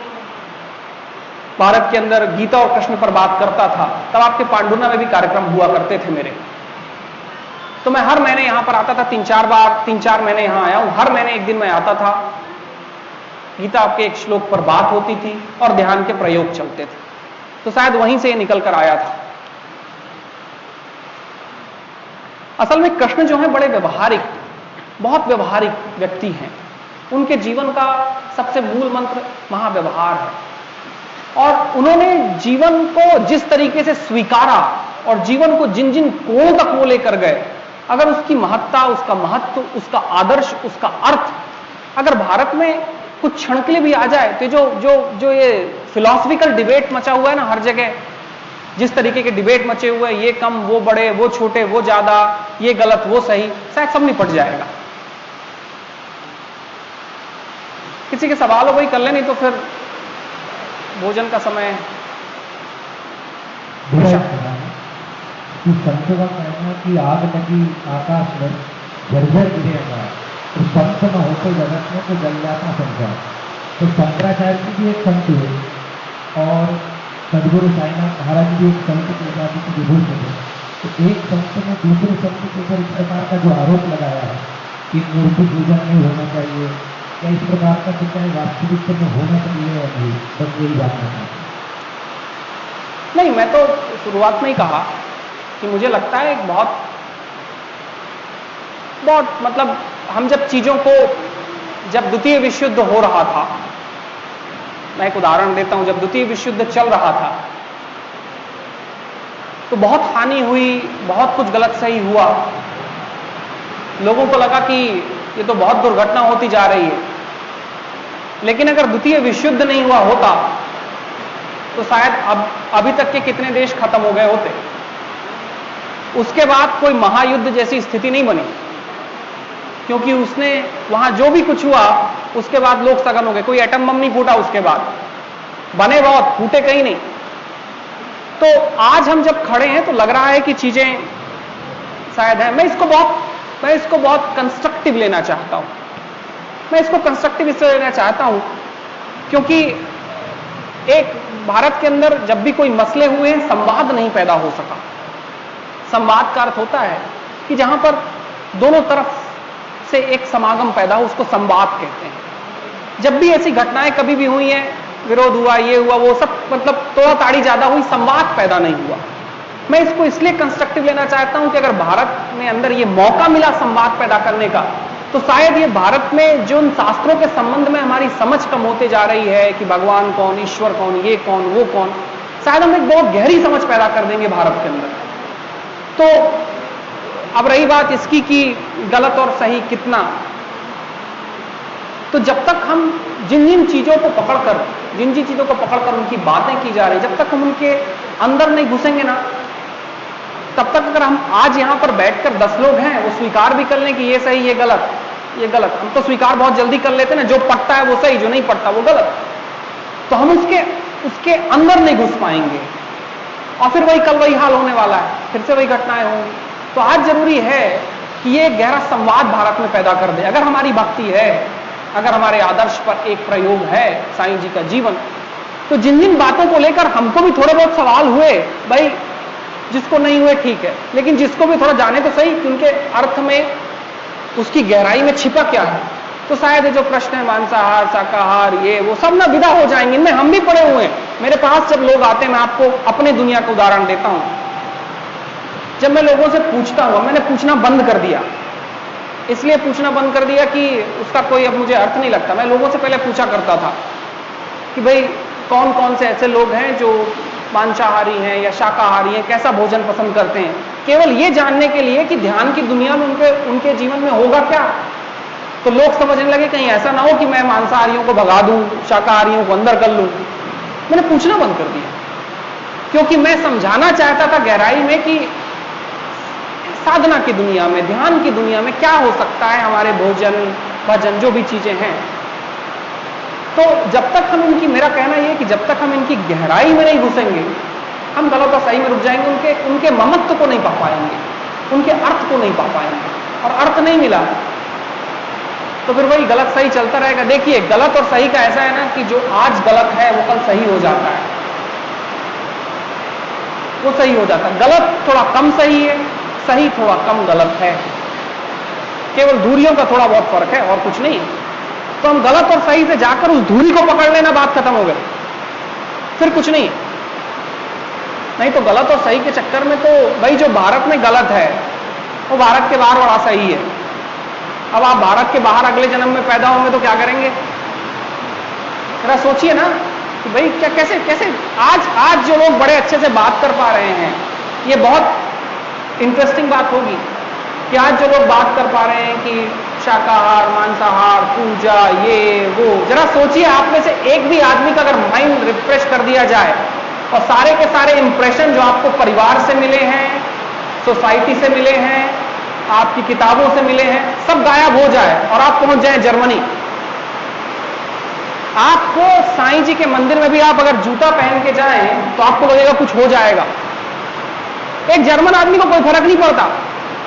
भारत के अंदर गीता और कृष्ण पर बात करता था। तब आपके पांडुरना में भी कार्यक्रम हुआ करते थे मेरे। तो मैं हर महीने यहां पर आता था, 3-4 महीने यहां आया हूं। हर महीने एक दिन मैं आता था, गीता आपके एक श्लोक पर बात होती थी और ध्यान के प्रयोग चलते थे। तो शायद वहीं से ये निकल कर आया था। असल में कृष्ण जो है बड़े बहुत व्यवहारिक व्यक्ति हैं। उनके जीवन का सबसे मूल मंत्र महाव्यवहार है, और उन्होंने जीवन को जिस तरीके से स्वीकारा और जीवन को जिन जिन कोणों तक वो लेकर गए, अगर उसकी महत्ता, उसका महत्व, उसका आदर्श, उसका अर्थ अगर भारत में कुछ क्षण के लिए भी आ जाए, तो जो ये फिलॉसफिकल डिबेट मचा हुआ है ना हर जगह, जिस तरीके के डिबेट मचे हुए हैं, ये कम, वो बड़े, वो छोटे, वो ज्यादा, ये गलत, वो सही, शायद सब निपट जाएगा। किसी के सवाल हो वही कर ले, नहीं तो फिर भोजन का समय है। कि संतों का कहना है कि आग लगी आकाश में, झरझर गिरे आकाश, तो संत न होते जगत में तो जल जाता संसार। तो शंकराचार्य जी भी एक संत हुए, और सदगुरु साईनाथ महाराज भी एक संत की उपाधि की विभूषित थे। तो एक संत ने दूसरे संत के ऊपर इस प्रकार का जो आरोप लगाया है कि मूर्ति पूजन नहीं होना चाहिए, या इस प्रकार का चिंता वास्तविकता में होना चाहिए या नहीं, बस यही जानना चाहता हूं। नहीं, मैं तो शुरुआत में ही कहा कि मुझे लगता है एक बहुत मतलब, हम जब चीजों को, जब द्वितीय विश्व युद्ध हो रहा था, मैं एक उदाहरण देता हूं, जब द्वितीय विश्व युद्ध चल रहा था तो बहुत हानि हुई, बहुत कुछ गलत सही हुआ। लोगों को लगा कि ये तो बहुत दुर्घटना होती जा रही है, लेकिन अगर द्वितीय विश्व युद्ध नहीं हुआ होता तो शायद अभी तक के कितने देश खत्म हो गए होते। उसके बाद कोई महायुद्ध जैसी स्थिति नहीं बनी, क्योंकि उसने वहां जो भी कुछ हुआ उसके बाद लोग सघन हो गए। कोई एटम बम नहीं फूटा उसके बाद, बने बहुत, फूटे कहीं नहीं। तो आज हम जब खड़े हैं तो लग रहा है कि चीजें शायद है। मैं इसको बहुत कंस्ट्रक्टिव लेना चाहता हूं। मैं इसको कंस्ट्रक्टिव इससे लेना चाहता हूं क्योंकि एक भारत के अंदर जब भी कोई मसले हुए हैं, संवाद नहीं पैदा हो सका। संवाद का अर्थ होता है कि जहां पर दोनों तरफ से एक समागम पैदा हो, उसको संवाद कहते हैं। जब भी ऐसी घटनाएं कभी भी हुई हैं, विरोध हुआ, ये हुआ, वो सब, मतलब तोड़ा ताड़ी ज्यादा हुई, संवाद पैदा नहीं हुआ। मैं इसको इसलिए कंस्ट्रक्टिव लेना चाहता हूं कि अगर भारत में अंदर ये मौका मिला संवाद पैदा करने का, तो शायद ये भारत में जो उन शास्त्रों के संबंध में हमारी समझ कम होते जा रही है कि भगवान कौन, ईश्वर कौन, ये कौन, वो कौन, शायद हम एक बहुत गहरी समझ पैदा कर देंगे भारत के अंदर। तो अब रही बात इसकी कि गलत और सही कितना, तो जब तक हम जिन जिन चीजों को पकड़कर उनकी बातें की जा रही, जब तक हम उनके अंदर नहीं घुसेंगे ना, तब तक अगर हम आज यहां पर बैठकर 10 लोग हैं वो स्वीकार भी कर लें कि ये सही, ये गलत, ये गलत, हम तो स्वीकार बहुत जल्दी कर लेते हैं ना, जो पटता है वो सही, जो नहीं पटता वो गलत, तो हम उसके अंदर नहीं घुस पाएंगे और फिर वही कल वही हाल होने वाला है, फिर से वही घटनाएं होंगी। तो आज जरूरी है कि ये गहरा संवाद भारत में पैदा कर दे। अगर हमारी भक्ति है, अगर हमारे आदर्श पर एक प्रयोग है साईं जी का जीवन, तो जिन जिन बातों को लेकर हमको भी थोड़े बहुत सवाल हुए, भाई जिसको नहीं हुए ठीक है, लेकिन जिसको भी थोड़ा जाने तो सही कि उनके अर्थ में, उसकी गहराई में छिपा क्या है, तो शायद ये जो प्रश्न है मांसाहार, शाकाहार, ये वो सब ना विदा हो जाएंगे। इनमें हम भी पड़े हुए हैं। मेरे पास जब लोग आते हैं, मैं आपको अपने दुनिया का उदाहरण देता हूं, जब मैं लोगों से पूछता हूं, मैंने पूछना बंद कर दिया, इसलिए पूछना बंद कर दिया कि उसका कोई अब मुझे अर्थ नहीं लगता। मैं लोगों से पहले पूछा करता था कि भाई कौन कौन से ऐसे लोग हैं जो मांसाहारी हैं या शाकाहारी हैं, कैसा भोजन पसंद करते हैं, केवल ये जानने के लिए कि ध्यान की दुनिया में उनके जीवन में होगा क्या। तो लोग समझने लगे कहीं ऐसा ना हो कि मैं मांसाहारियों को भगा दूं, शाकाहारियों को अंदर कर लूं। मैंने पूछना बंद कर दिया, क्योंकि मैं समझाना चाहता था गहराई में कि साधना की दुनिया में, ध्यान की दुनिया में क्या हो सकता है, हमारे भोजन, भजन, जो भी चीजें हैं। तो जब तक हम इनकी, मेरा कहना यह है कि जब तक हम इनकी गहराई में नहीं घुसेंगे, हम गलत और सही में रुक जाएंगे, उनके ममत्व को नहीं पा पाएंगे, उनके अर्थ को नहीं पा पाएंगे, और अर्थ नहीं मिला तो फिर वही गलत सही चलता रहेगा। देखिए, गलत और सही का ऐसा है ना कि जो आज गलत है वो कल सही हो जाता है, वो सही हो जाता है। गलत थोड़ा कम सही है, सही थोड़ा कम गलत है, केवल दूरियों का थोड़ा बहुत फर्क है और कुछ नहीं। तो हम गलत और सही से जाकर उस दूरी को पकड़ लेना, बात खत्म हो गई, फिर कुछ नहीं। नहीं तो गलत और सही के चक्कर में तो भाई जो भारत में गलत है वो भारत के बाहर बड़ा सही है। अब आप भारत के बाहर अगले जन्म में पैदा होंगे तो क्या करेंगे, जरा सोचिए ना कि भाई क्या, कैसे कैसे आज जो लोग बड़े अच्छे से बात कर पा रहे हैं, ये बहुत इंटरेस्टिंग बात होगी कि आज जो लोग बात कर पा रहे हैं कि शाकाहार, मांसाहार, पूजा, ये वो, जरा सोचिए आप में से एक भी आदमी का अगर माइंड रिफ्रेश कर दिया जाए और सारे के सारे इंप्रेशन जो आपको परिवार से मिले हैं, सोसाइटी से मिले हैं, आपकी किताबों से मिले हैं, सब गायब हो जाए और आप पहुंच जाएं जर्मनी। आपको साईं जी के मंदिर में भी आप अगर जूता पहन के जाएं तो आपको लगेगा कुछ हो जाएगा। एक जर्मन आदमी को कोई फर्क नहीं पड़ता,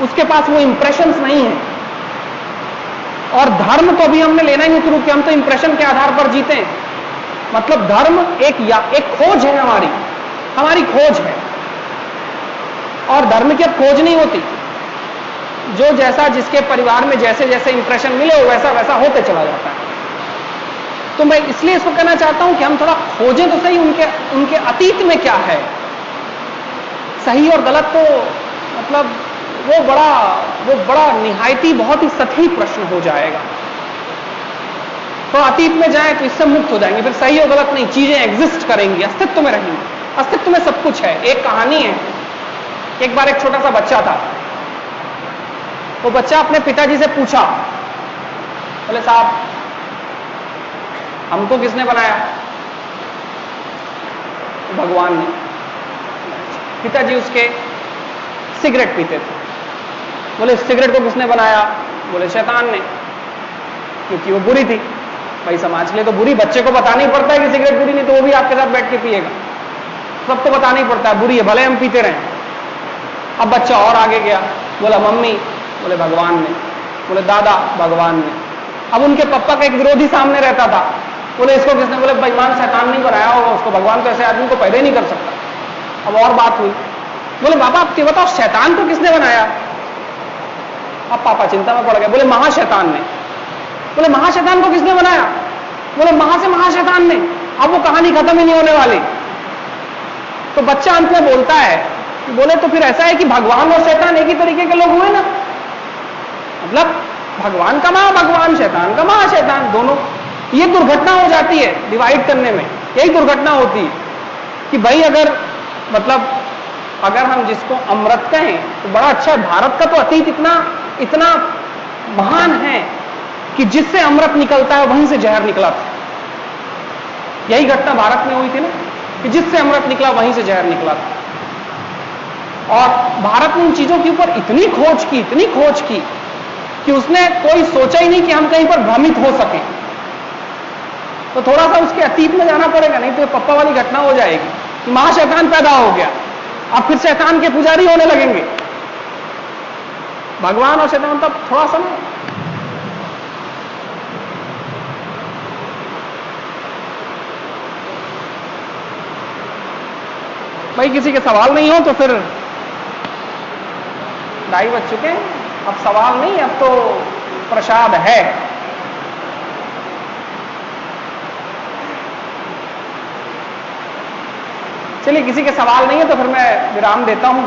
उसके पास वो इंप्रेशंस नहीं है। और धर्म तो अभी हमने लेना ही शुरू किया, हम तो इंप्रेशन के आधार पर जीते हैं। मतलब धर्म एक खोज है, हमारी खोज है, और धर्म की अब खोज नहीं होती। जो जैसा जिसके परिवार में जैसे जैसे इंप्रेशन मिले वो वैसा वैसा होते चला जाता है। तो मैं इसलिए इसको कहना चाहता हूं कि हम थोड़ा खोजें तो सही उनके अतीत में क्या है। सही और गलत तो मतलब वो बड़ा निहायती बहुत ही सतही प्रश्न हो जाएगा। तो अतीत में जाए तो इससे मुक्त हो जाएंगे, फिर सही और गलत नहीं, चीजें एग्जिस्ट करेंगी, अस्तित्व में रहेंगी। अस्तित्व में सब कुछ है। एक कहानी है, एक बार एक छोटा सा बच्चा था, वो बच्चा अपने पिताजी से पूछा, बोले साहब हमको किसने बनाया? भगवान ने। पिताजी उसके सिगरेट पीते थे, बोले सिगरेट को किसने बनाया? बोले शैतान ने, क्योंकि वो बुरी थी। भाई समाज के लिए तो बुरी, बच्चे को बताना ही पड़ता है कि सिगरेट बुरी, नहीं तो वो भी आपके साथ बैठ के पिएगा। सबको बताना ही पड़ता है बुरी है, भले हम पीते रहें। अब बच्चा और आगे गया, बोला मम्मी, बोले भगवान ने, बोले दादा, भगवान ने। अब उनके पापा का एक विरोधी सामने रहता था, बोले इसको किसने? बोले बेईमान शैतान नहीं बनाया होगा उसको, भगवान तो ऐसे आदमी को पैदा ही नहीं कर सकता। अब और बात हुई, बोले बाबा आप ये बताओ शैतान को किसने बनाया? अब पापा चिंता में पड़ गए, बोले महाशैतान ने। बोले महाशैतान को किसने बनाया? बोले महा से महाशैतान ने। अब वो कहानी खत्म ही नहीं होने वाली। तो बच्चा अंत में बोलता है, बोले तो फिर ऐसा है कि भगवान और शैतान एक ही तरीके के लोग हुए ना? मतलब भगवान का महाभगवान, शैतान का महाशैतान, दोनों। ये दुर्घटना हो जाती है डिवाइड करने में, यही दुर्घटना होती है कि भाई अगर मतलब अगर हम जिसको अमृत कहें तो बड़ा अच्छा है। भारत का तो अतीत इतना महान है कि जिससे अमृत निकलता है वहीं से जहर निकला था। यही घटना भारत में हुई थी ना कि जिससे अमृत निकला वहीं से जहर निकला था। और भारत ने इन चीजों के ऊपर इतनी खोज की कि उसने कोई सोचा ही नहीं कि हम कहीं पर भ्रमित हो सके। तो थोड़ा सा उसके अतीत में जाना पड़ेगा, नहीं तो पप्पा वाली घटना हो जाएगी कि महाशैतान पैदा हो गया, अब फिर शैतान के पुजारी होने लगेंगे। भगवान और शैतान तब थोड़ा सा ना, भाई किसी के सवाल नहीं हो तो फिर 2:30 बज चुके हैं, अब सवाल नहीं, अब तो प्रसाद है। चलिए किसी के सवाल नहीं है तो फिर मैं विराम देता हूं।